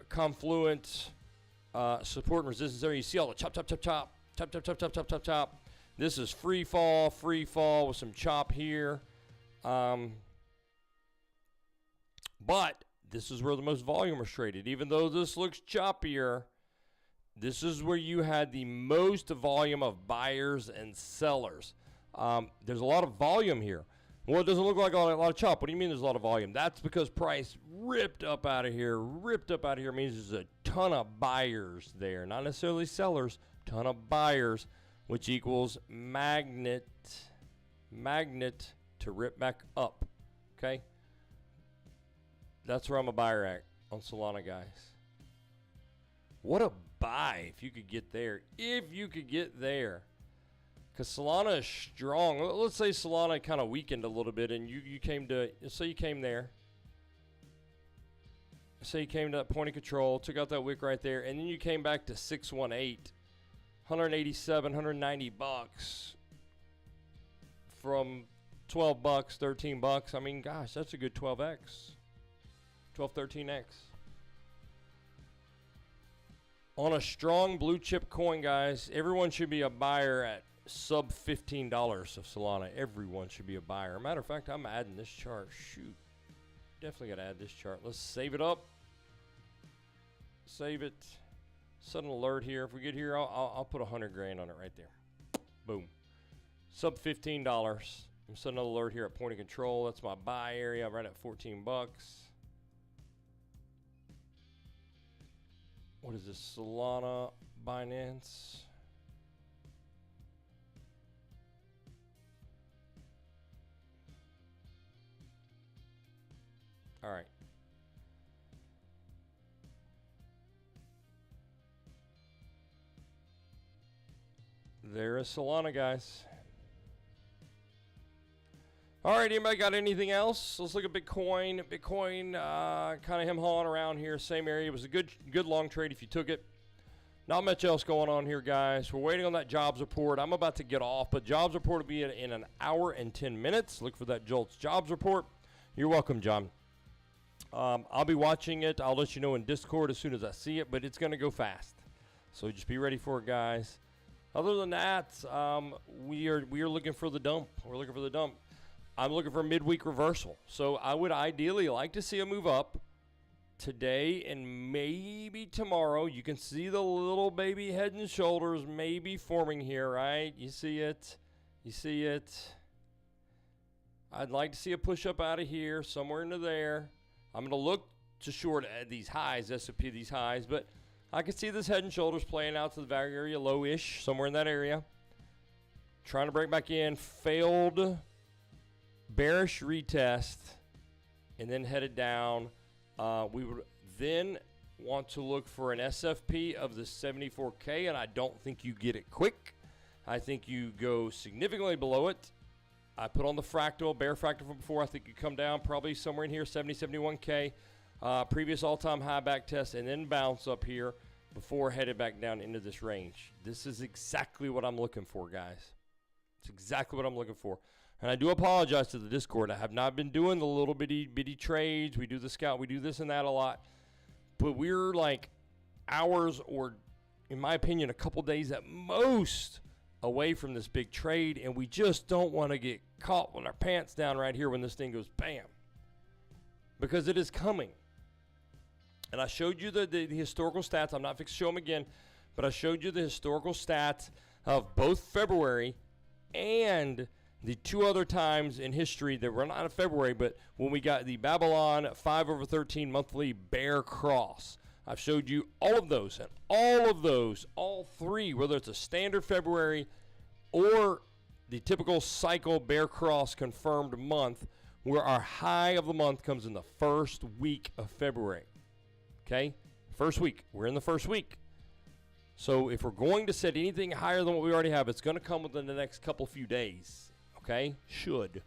confluent support and resistance area. You see all the chop. This is free fall with some chop here. But this is where the most volume was traded. Even though this looks choppier, this is where you had the most volume of buyers and sellers. There's a lot of volume here. Well, it doesn't look like a lot of chop. What do you mean there's a lot of volume? That's because price ripped up out of here. Ripped up out of here means there's a ton of buyers there. Not necessarily sellers, ton of buyers, which equals magnet to rip back up. Okay? That's where I'm a buyer at on Solana, guys. What a buy if you could get there. If you could get there. Because Solana is strong. Let's say Solana kind of weakened a little bit and you came to, say you came there. Say you came to that point of control, took out that wick right there, and then you came back to 618, 187, 190 bucks from 12 bucks, 13 bucks. I mean, gosh, that's a good 12x, 12, 13x. On a strong blue chip coin, guys, everyone should be a buyer at sub $15 of Solana. Everyone should be a buyer. Matter of fact, I'm adding this chart. Shoot. Definitely got to add this chart. Let's save it up. Save it. Set an alert here. If we get here, I'll put 100 grand on it right there. Boom. Sub $15. I'm setting an alert here at point of control. That's my buy area. I'm right at 14 bucks. What is this? Solana, Binance. All right. There is Solana, guys. All right, anybody got anything else? Let's look at Bitcoin. Bitcoin, kind of him hawing around here, same area. It was a good long trade if you took it. Not much else going on here, guys. We're waiting on that jobs report. I'm about to get off, but jobs report will be in an hour and 10 minutes. Look for that JOLTS jobs report. You're welcome, John. I'll be watching it. I'll let you know in Discord as soon as I see it, but it's going to go fast. So just be ready for it, guys. Other than that, we are looking for the dump. We're looking for the dump. I'm looking for a midweek reversal. So I would ideally like to see a move up today and maybe tomorrow. You can see the little baby head and shoulders maybe forming here, right? You see it. You see it. I'd like to see a push up out of here, somewhere into there. I'm going to look to short at these highs, S&P these highs, but I can see this head and shoulders playing out to the value area, low-ish, somewhere in that area. Trying to break back in, failed bearish retest, and then headed down. We would then want to look for an SFP of the 74K, and I don't think you get it quick. I think you go significantly below it. I put on the fractal, bear fractal from before. I think you come down probably somewhere in here, 70, 71K. Previous all-time high back test, and then bounce up here before headed back down into this range. This is exactly what I'm looking for, guys. It's exactly what I'm looking for. And I do apologize to the Discord. I have not been doing the little bitty trades. We do the scout. We do this and that a lot. But we're like hours or, in my opinion, a couple days at most away from this big trade. And we just don't want to get caught with our pants down right here when this thing goes bam. Because it is coming. And I showed you the historical stats. I'm not fixing to show them again. But I showed you the historical stats of both February and the two other times in history that were not in February, but when we got the Babylon 5/13 monthly bear cross. I've showed you all of those, and all three, whether it's a standard February or the typical cycle bear cross confirmed month, where our high of the month comes in the first week of February. Okay? First week. We're in the first week. So if we're going to set anything higher than what we already have, it's going to come within the next few days. Okay? Should.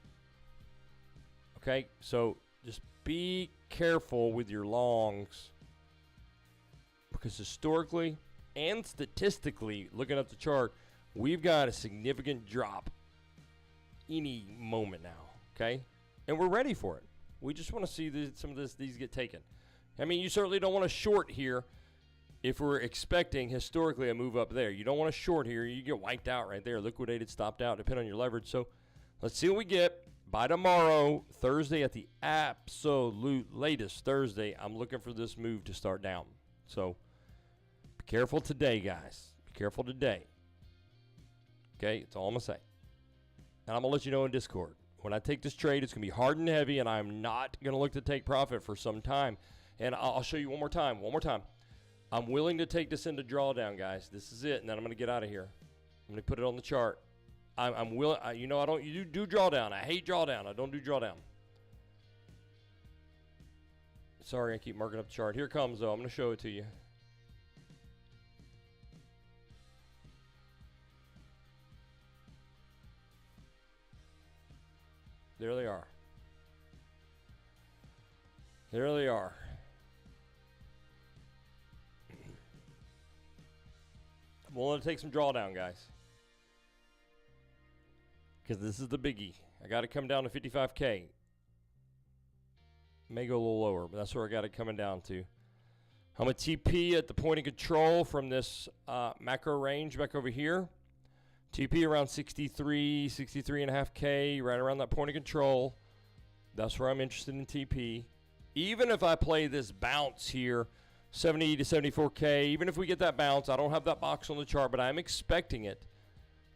Okay? So just be careful with your longs. Because historically and statistically, looking at the chart, we've got a significant drop any moment now. Okay? And we're ready for it. We just want to see these get taken. I mean, you certainly don't want to short here if we're expecting historically a move up there. You don't want to short here. You get wiped out right there, liquidated, stopped out, depending on your leverage. So let's see what we get. By tomorrow, Thursday at the absolute latest, Thursday, I'm looking for this move to start down. So be careful today, guys. Be careful today. Okay, that's all I'm going to say. And I'm going to let you know in Discord. When I take this trade, it's going to be hard and heavy, and I'm not going to look to take profit for some time. And I'll show you one more time. I'm willing to take this into drawdown, guys. This is it, and then I'm going to get out of here. I'm going to put it on the chart. I'm willing. I don't. You do drawdown. I hate drawdown. I don't do drawdown. Sorry, I keep marking up the chart. Here it comes, though. I'm going to show it to you. There they are. There they are. I'm willing to take some drawdown, guys. Because this is the biggie. I got to come down to 55K. May go a little lower, but that's where I got it coming down to. I'm a TP at the point of control from this macro range back over here. TP around 63.5K, right around that point of control. That's where I'm interested in TP. Even if I play this bounce here, 70 to 74K, even if we get that bounce, I don't have that box on the chart, but I'm expecting it.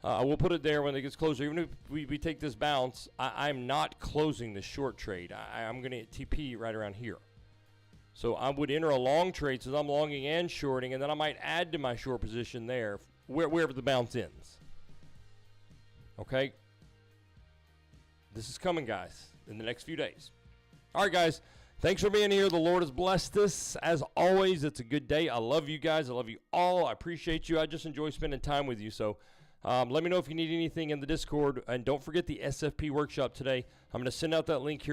I will put it there when it gets closer. Even if we take this bounce, I'm not closing this short trade. I'm going to TP right around here. So I would enter a long trade since I'm longing and shorting, and then I might add to my short position there wherever the bounce ends. Okay? This is coming, guys, in the next few days. All right, guys. Thanks for being here. The Lord has blessed us. As always, it's a good day. I love you guys. I love you all. I appreciate you. I just enjoy spending time with you. So let me know if you need anything in the Discord. And don't forget the SFP workshop today. I'm going to send out that link here.